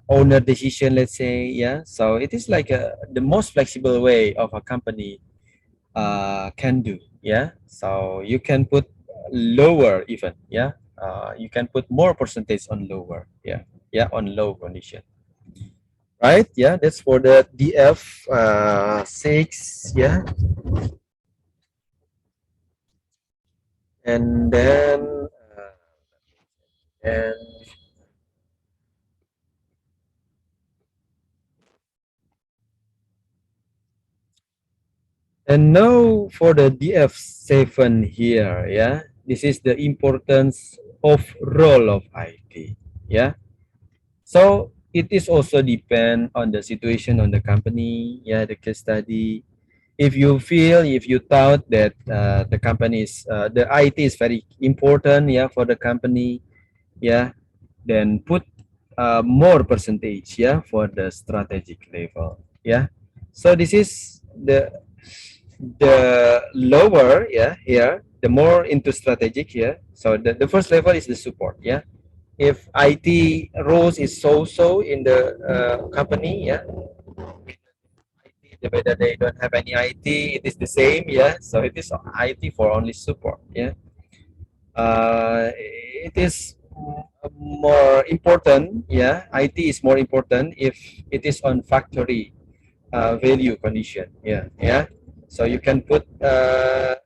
owner decision, let's say, yeah. So it is like the most flexible way of a company can do, yeah. So you can put lower even, yeah. You can put more percentage on lower, yeah, on low condition, right? Yeah, that's for the DF6, yeah. And then and And now for the DF7 here, yeah, this is the importance of role of IT, yeah. So it is also depend on the situation on the company, yeah, the case study. If you feel, if you thought that the company is, the IT is very important, yeah, for the company, yeah, then put more percentage, yeah, for the strategic level, yeah. So this is the lower, yeah, here, the more into strategic here. So the first level is the support, yeah. If IT roles is so in the company, yeah, whether they don't have any IT, it is the same, yeah. So it is IT for only support, yeah. It is more important, yeah. IT is more important if it is on factory value condition, yeah. So you can put not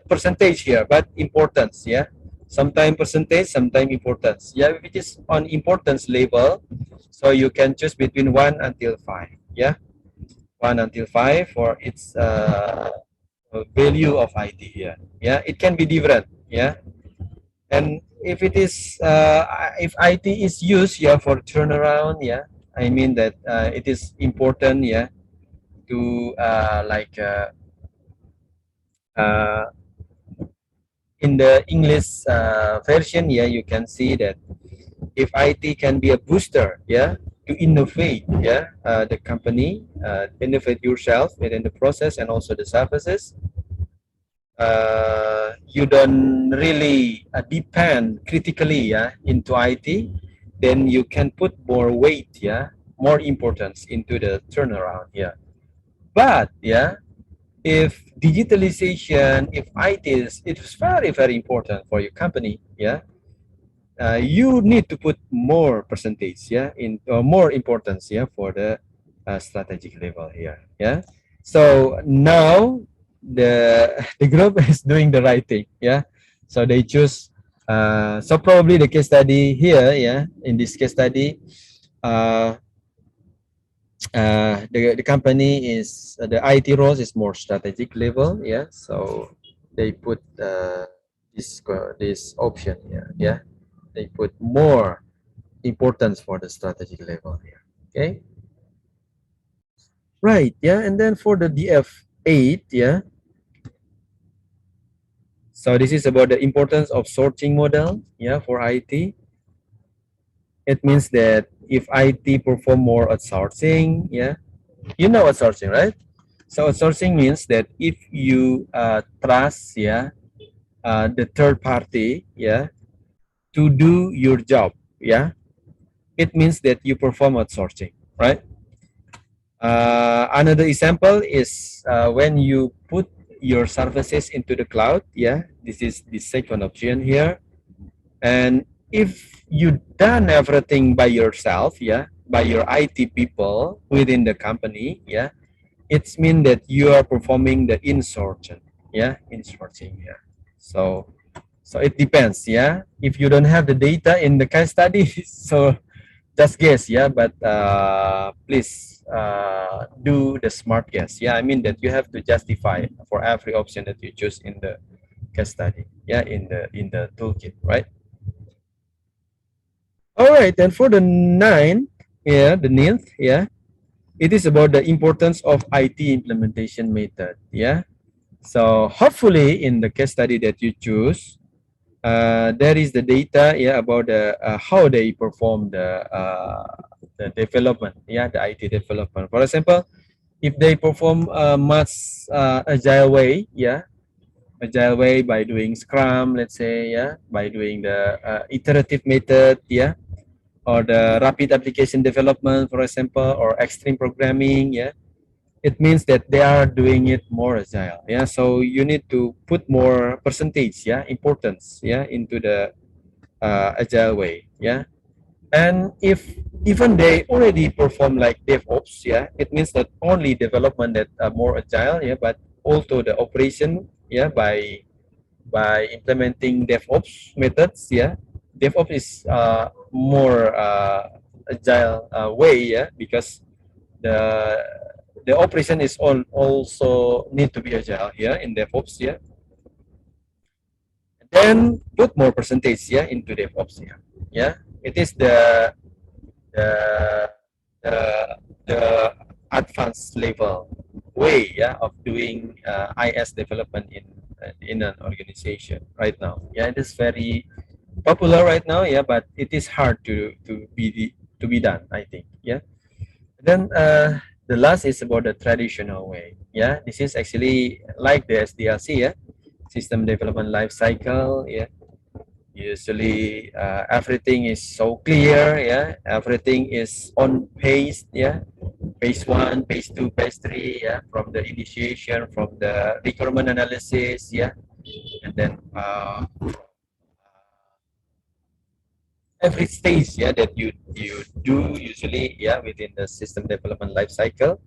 percentage here, but importance, yeah. Sometimes percentage, sometimes importance, yeah. Which is on importance level, so you can choose between 1 until 5, yeah. 1 until 5 for its value of IT here, yeah. It can be different, yeah. And if it is if IT is used, yeah, for turnaround, yeah, I mean that it is important, yeah, to uh, in the English version, yeah, you can see that if IT can be a booster, yeah, to innovate, yeah, the company, innovate yourself within the process and also the services. You don't really depend critically, yeah, into IT, then you can put more weight, yeah, more importance into the turnaround, yeah. But yeah, if digitalization, if IT is, it's very important for your company, yeah, you need to put more percentage, yeah, in more importance, yeah, for the strategic level here, yeah. So now the group is doing the right thing, yeah. So they choose. So probably the case study here, yeah, in this case study, the company is the IT roles is more strategic level, yeah. So they put this option here, yeah. They put more importance for the strategic level here. Okay, right, yeah. And then for the DF8, yeah. So this is about the importance of sorting model, yeah, for IT. It means that if IT perform more outsourcing, yeah, you know outsourcing, right? So outsourcing means that if you trust, yeah, the third party, yeah, to do your job, yeah, it means that you perform outsourcing, right? Another example is when you put your services into the cloud, yeah, this is the second option here. And if you done everything by yourself, yeah, by your IT people within the company, yeah, it's mean that you are performing the insourcing, yeah, insourcing, yeah. So it depends, yeah. If you don't have the data in the case study, so just guess, yeah. But please do the smart guess, yeah. I mean that you have to justify for every option that you choose in the case study, yeah, in the toolkit, right? All right, and for the nine, yeah, the ninth, yeah, it is about the importance of IT implementation method, yeah. So hopefully in the case study that you choose, there is the data, yeah, about the how they perform the development, yeah, the IT development. For example, if they perform much agile way, yeah, agile way by doing Scrum, let's say, yeah, by doing the iterative method, yeah, or the rapid application development, for example, or extreme programming, yeah, it means that they are doing it more agile, yeah. So you need to put more percentage, yeah, importance, yeah, into the agile way, yeah. And if even they already perform like DevOps, yeah, it means that only development that are more agile, yeah, but also the operation, yeah, by implementing DevOps methods, yeah. DevOps is more agile way, yeah, because the the operation is also need to be agile here in DevOps, yeah. Then put more percentage, yeah, into DevOps, yeah. Yeah, it is the the, the advanced level way, yeah, of doing IS development in an organization right now. Yeah, it is very popular right now, yeah, but it is hard to be done, I think, yeah. Then the last is about the traditional way. Yeah, this is actually like the SDLC, yeah, system development life cycle. Yeah, usually everything is so clear. Yeah, everything is on pace. Yeah, phase one, phase two, phase three. Yeah, from the initiation, from the requirement analysis. Yeah, and then every stage, yeah, that you do usually, yeah, within the system development life cycle,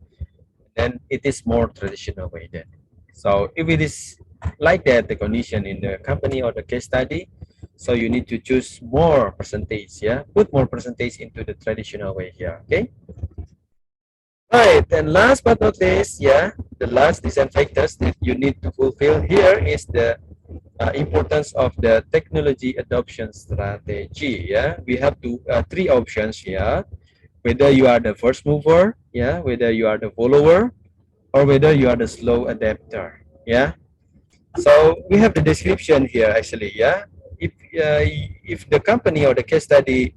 then it is more traditional way then. So if it is like that, the condition in the company or the case study, so you need to choose more percentage, yeah, put more percentage into the traditional way here, okay? Right, and last but not least, yeah, the last design factors that you need to fulfill here is the importance of the technology adoption strategy, yeah. We have three options here, whether you are the first mover, yeah, whether you are the follower, or whether you are the slow adapter, yeah. So we have the description here actually, yeah. If the company or the case study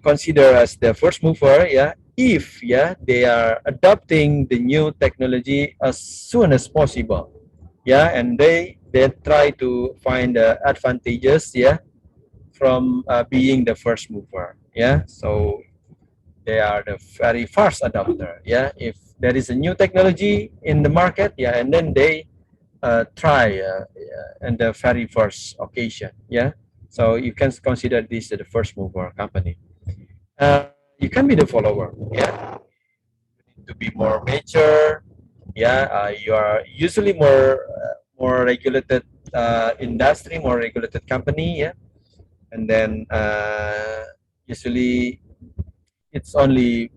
consider as the first mover, yeah, if, yeah, they are adopting the new technology as soon as possible, yeah, and they try to find the advantages, yeah, from being the first mover, yeah. So they are the very fast adopter, yeah. If there is a new technology in the market, yeah, and then they try in the very first occasion, yeah. So you can consider this the first mover company. You can be the follower, yeah. You need to be more mature, yeah. You are usually more regulated industry, more regulated company, yeah. And then usually it's only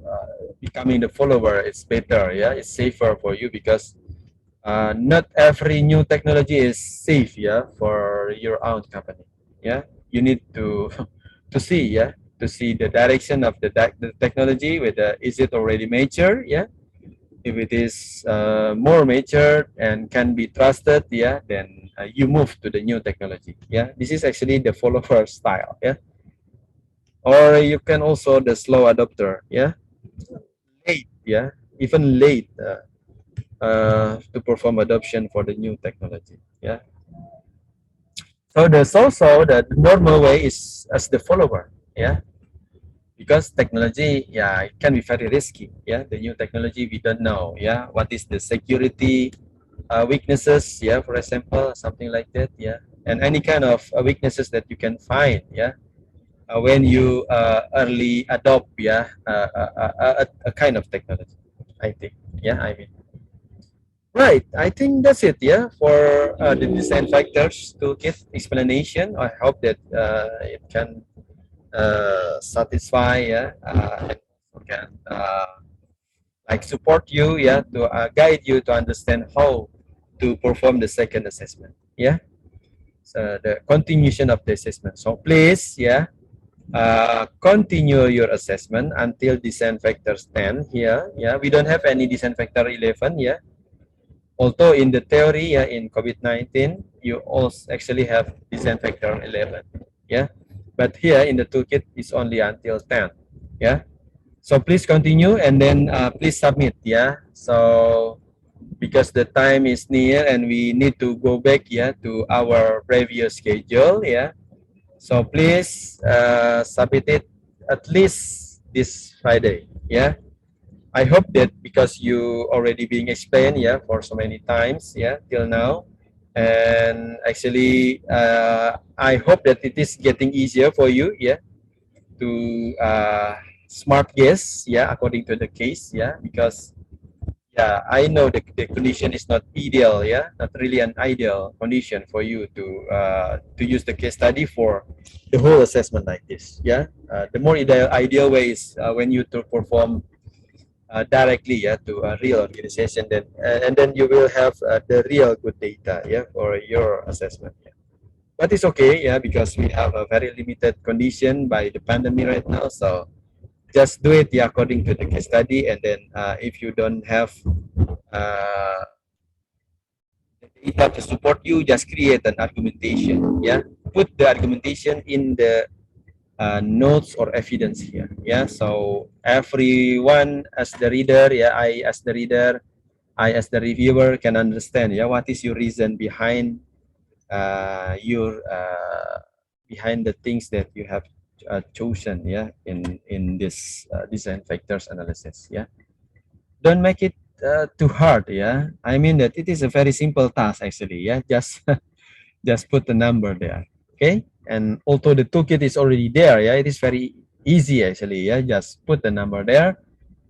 becoming the follower. It's better, yeah. It's safer for you because not every new technology is safe, yeah, for your own company. Yeah, you need to to see, yeah, to see the direction of the technology. Whether is it already mature, yeah. If it is more mature and can be trusted, yeah, then you move to the new technology. Yeah, this is actually the follower style. Yeah, or you can also the slow adopter. Yeah, late. Yeah, even late to perform adoption for the new technology. Yeah. So there's also the normal way is as the follower. Yeah, because technology, yeah, it can be very risky. Yeah, the new technology we don't know. Yeah, what is the security weaknesses, yeah, for example, something like that, yeah, and any kind of weaknesses that you can find, yeah, when you early adopt, yeah, a kind of technology, I think, yeah, I mean, right, I think that's it, yeah, for the design factors toolkit explanation. I hope that it can satisfy, yeah, and can like support you, yeah, to guide you to understand how to perform the second assessment, yeah. So the continuation of the assessment. So please, yeah, continue your assessment until design factors 10 here. Yeah, we don't have any design factor 11. Yeah, although in the theory, yeah, in COVID-19, you also actually have design factor 11. Yeah, but here in the toolkit it's only until 10. Yeah, so please continue and then please submit. Yeah, so because the time is near and we need to go back, yeah, to our previous schedule, yeah, so please submit it at least this Friday, yeah. I hope that because you already being explained, yeah, for so many times, yeah, till now, and actually I hope that it is getting easier for you, yeah, to smart guess, yeah, according to the case, yeah, because yeah, I know the condition is not ideal, yeah, not really an ideal condition for you to use the case study for the whole assessment like this, yeah. The more ideal way is when you to perform directly, yeah, to a real organization, then and then you will have the real good data, yeah, for your assessment, yeah. But it's okay, yeah, because we have a very limited condition by the pandemic right now, so just do it, yeah, according to the case study, and then if you don't have uh, data to support you, just create an argumentation, yeah, put the argumentation in the notes or evidence here, yeah, so everyone as the reader, yeah, I as the reader, I as the reviewer can understand, yeah, what is your reason behind your behind the things that you have chosen, yeah, in this design factors analysis, yeah. Don't make it too hard, yeah. I mean that it is a very simple task actually, yeah. Just just put the number there, okay. And although the toolkit is already there, yeah, it is very easy actually, yeah. Just put the number there.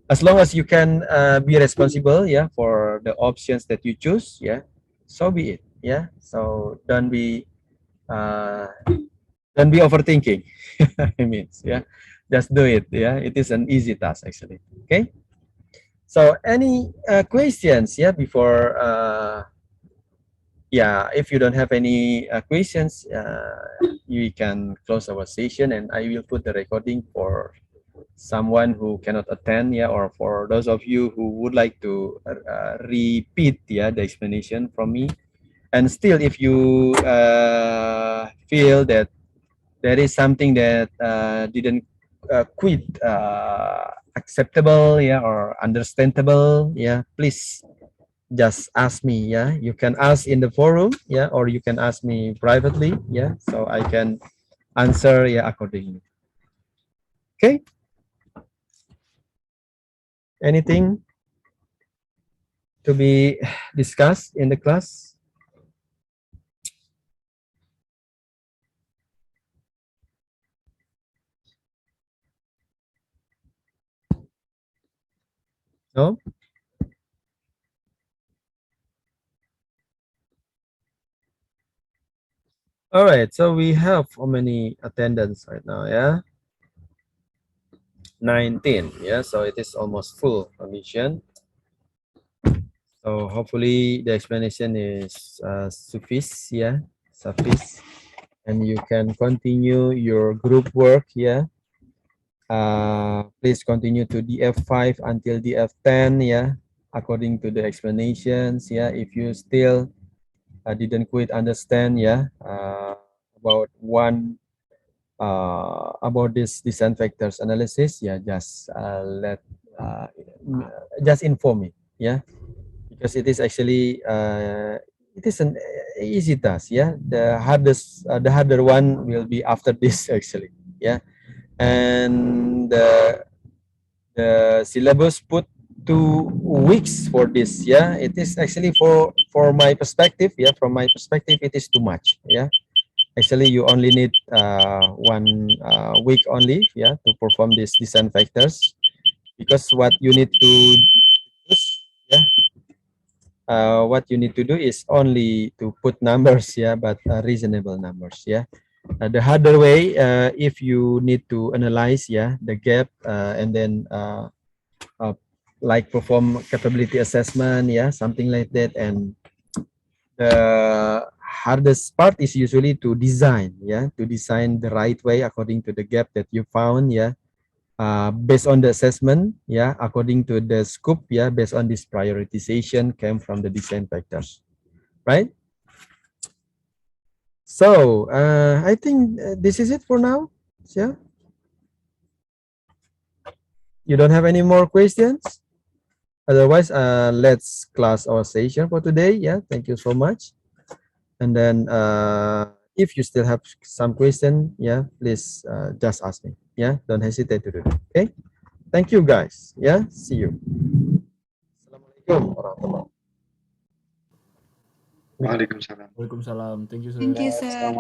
As long as you can be responsible, yeah, for the options that you choose, yeah, so be it, yeah. So uh, don't be overthinking. I mean, yeah, just do it, yeah. It is an easy task actually, okay. So any questions, yeah, before yeah, if you don't have any questions, we can close our session, and I will put the recording for someone who cannot attend, yeah, or for those of you who would like to repeat, yeah, the explanation from me. And still, if you feel that there is something that didn't quite acceptable, yeah, or understandable, yeah, please just ask me, yeah. You can ask in the forum, yeah, or you can ask me privately, yeah, so I can answer, yeah, accordingly. Okay, anything to be discussed in the class? No. All right, so we have how many attendance right now, yeah? 19. Yeah, so it is almost full condition. So hopefully the explanation is sufficient, and you can continue your group work. Yeah, please continue to DF5 until DF10. Yeah, according to the explanations. Yeah, if you still didn't quite understand, yeah, about about this design factors analysis, yeah, just inform me, yeah, because it is actually it is an easy task, yeah. The harder one will be after this actually, yeah. And the syllabus put 2 weeks for this, yeah. It is actually for my perspective, yeah, from my perspective it is too much, yeah. Actually you only need 1 week only, yeah, to perform these design factors, because what you need to do, yeah, what you need to do is only to put numbers, yeah, but reasonable numbers, yeah. The harder way, if you need to analyze, yeah, the gap, and then like perform capability assessment, yeah, something like that. And the hardest part is usually to design, yeah, to design the right way according to the gap that you found, yeah, based on the assessment, yeah, according to the scope, yeah, based on this prioritization came from the design factors, right? So I think this is it for now. Yeah, you don't have any more questions? Otherwise, let's close our session for today. Yeah, thank you so much. And then if you still have some question, yeah, please just ask me. Yeah, don't hesitate to do it. Okay, thank you guys. Yeah, see you. Assalamualaikum warahmatullahi wabarakatuh. Waalaikumsalam. Waalaikumsalam. Thank you, sir. Thank you, sir.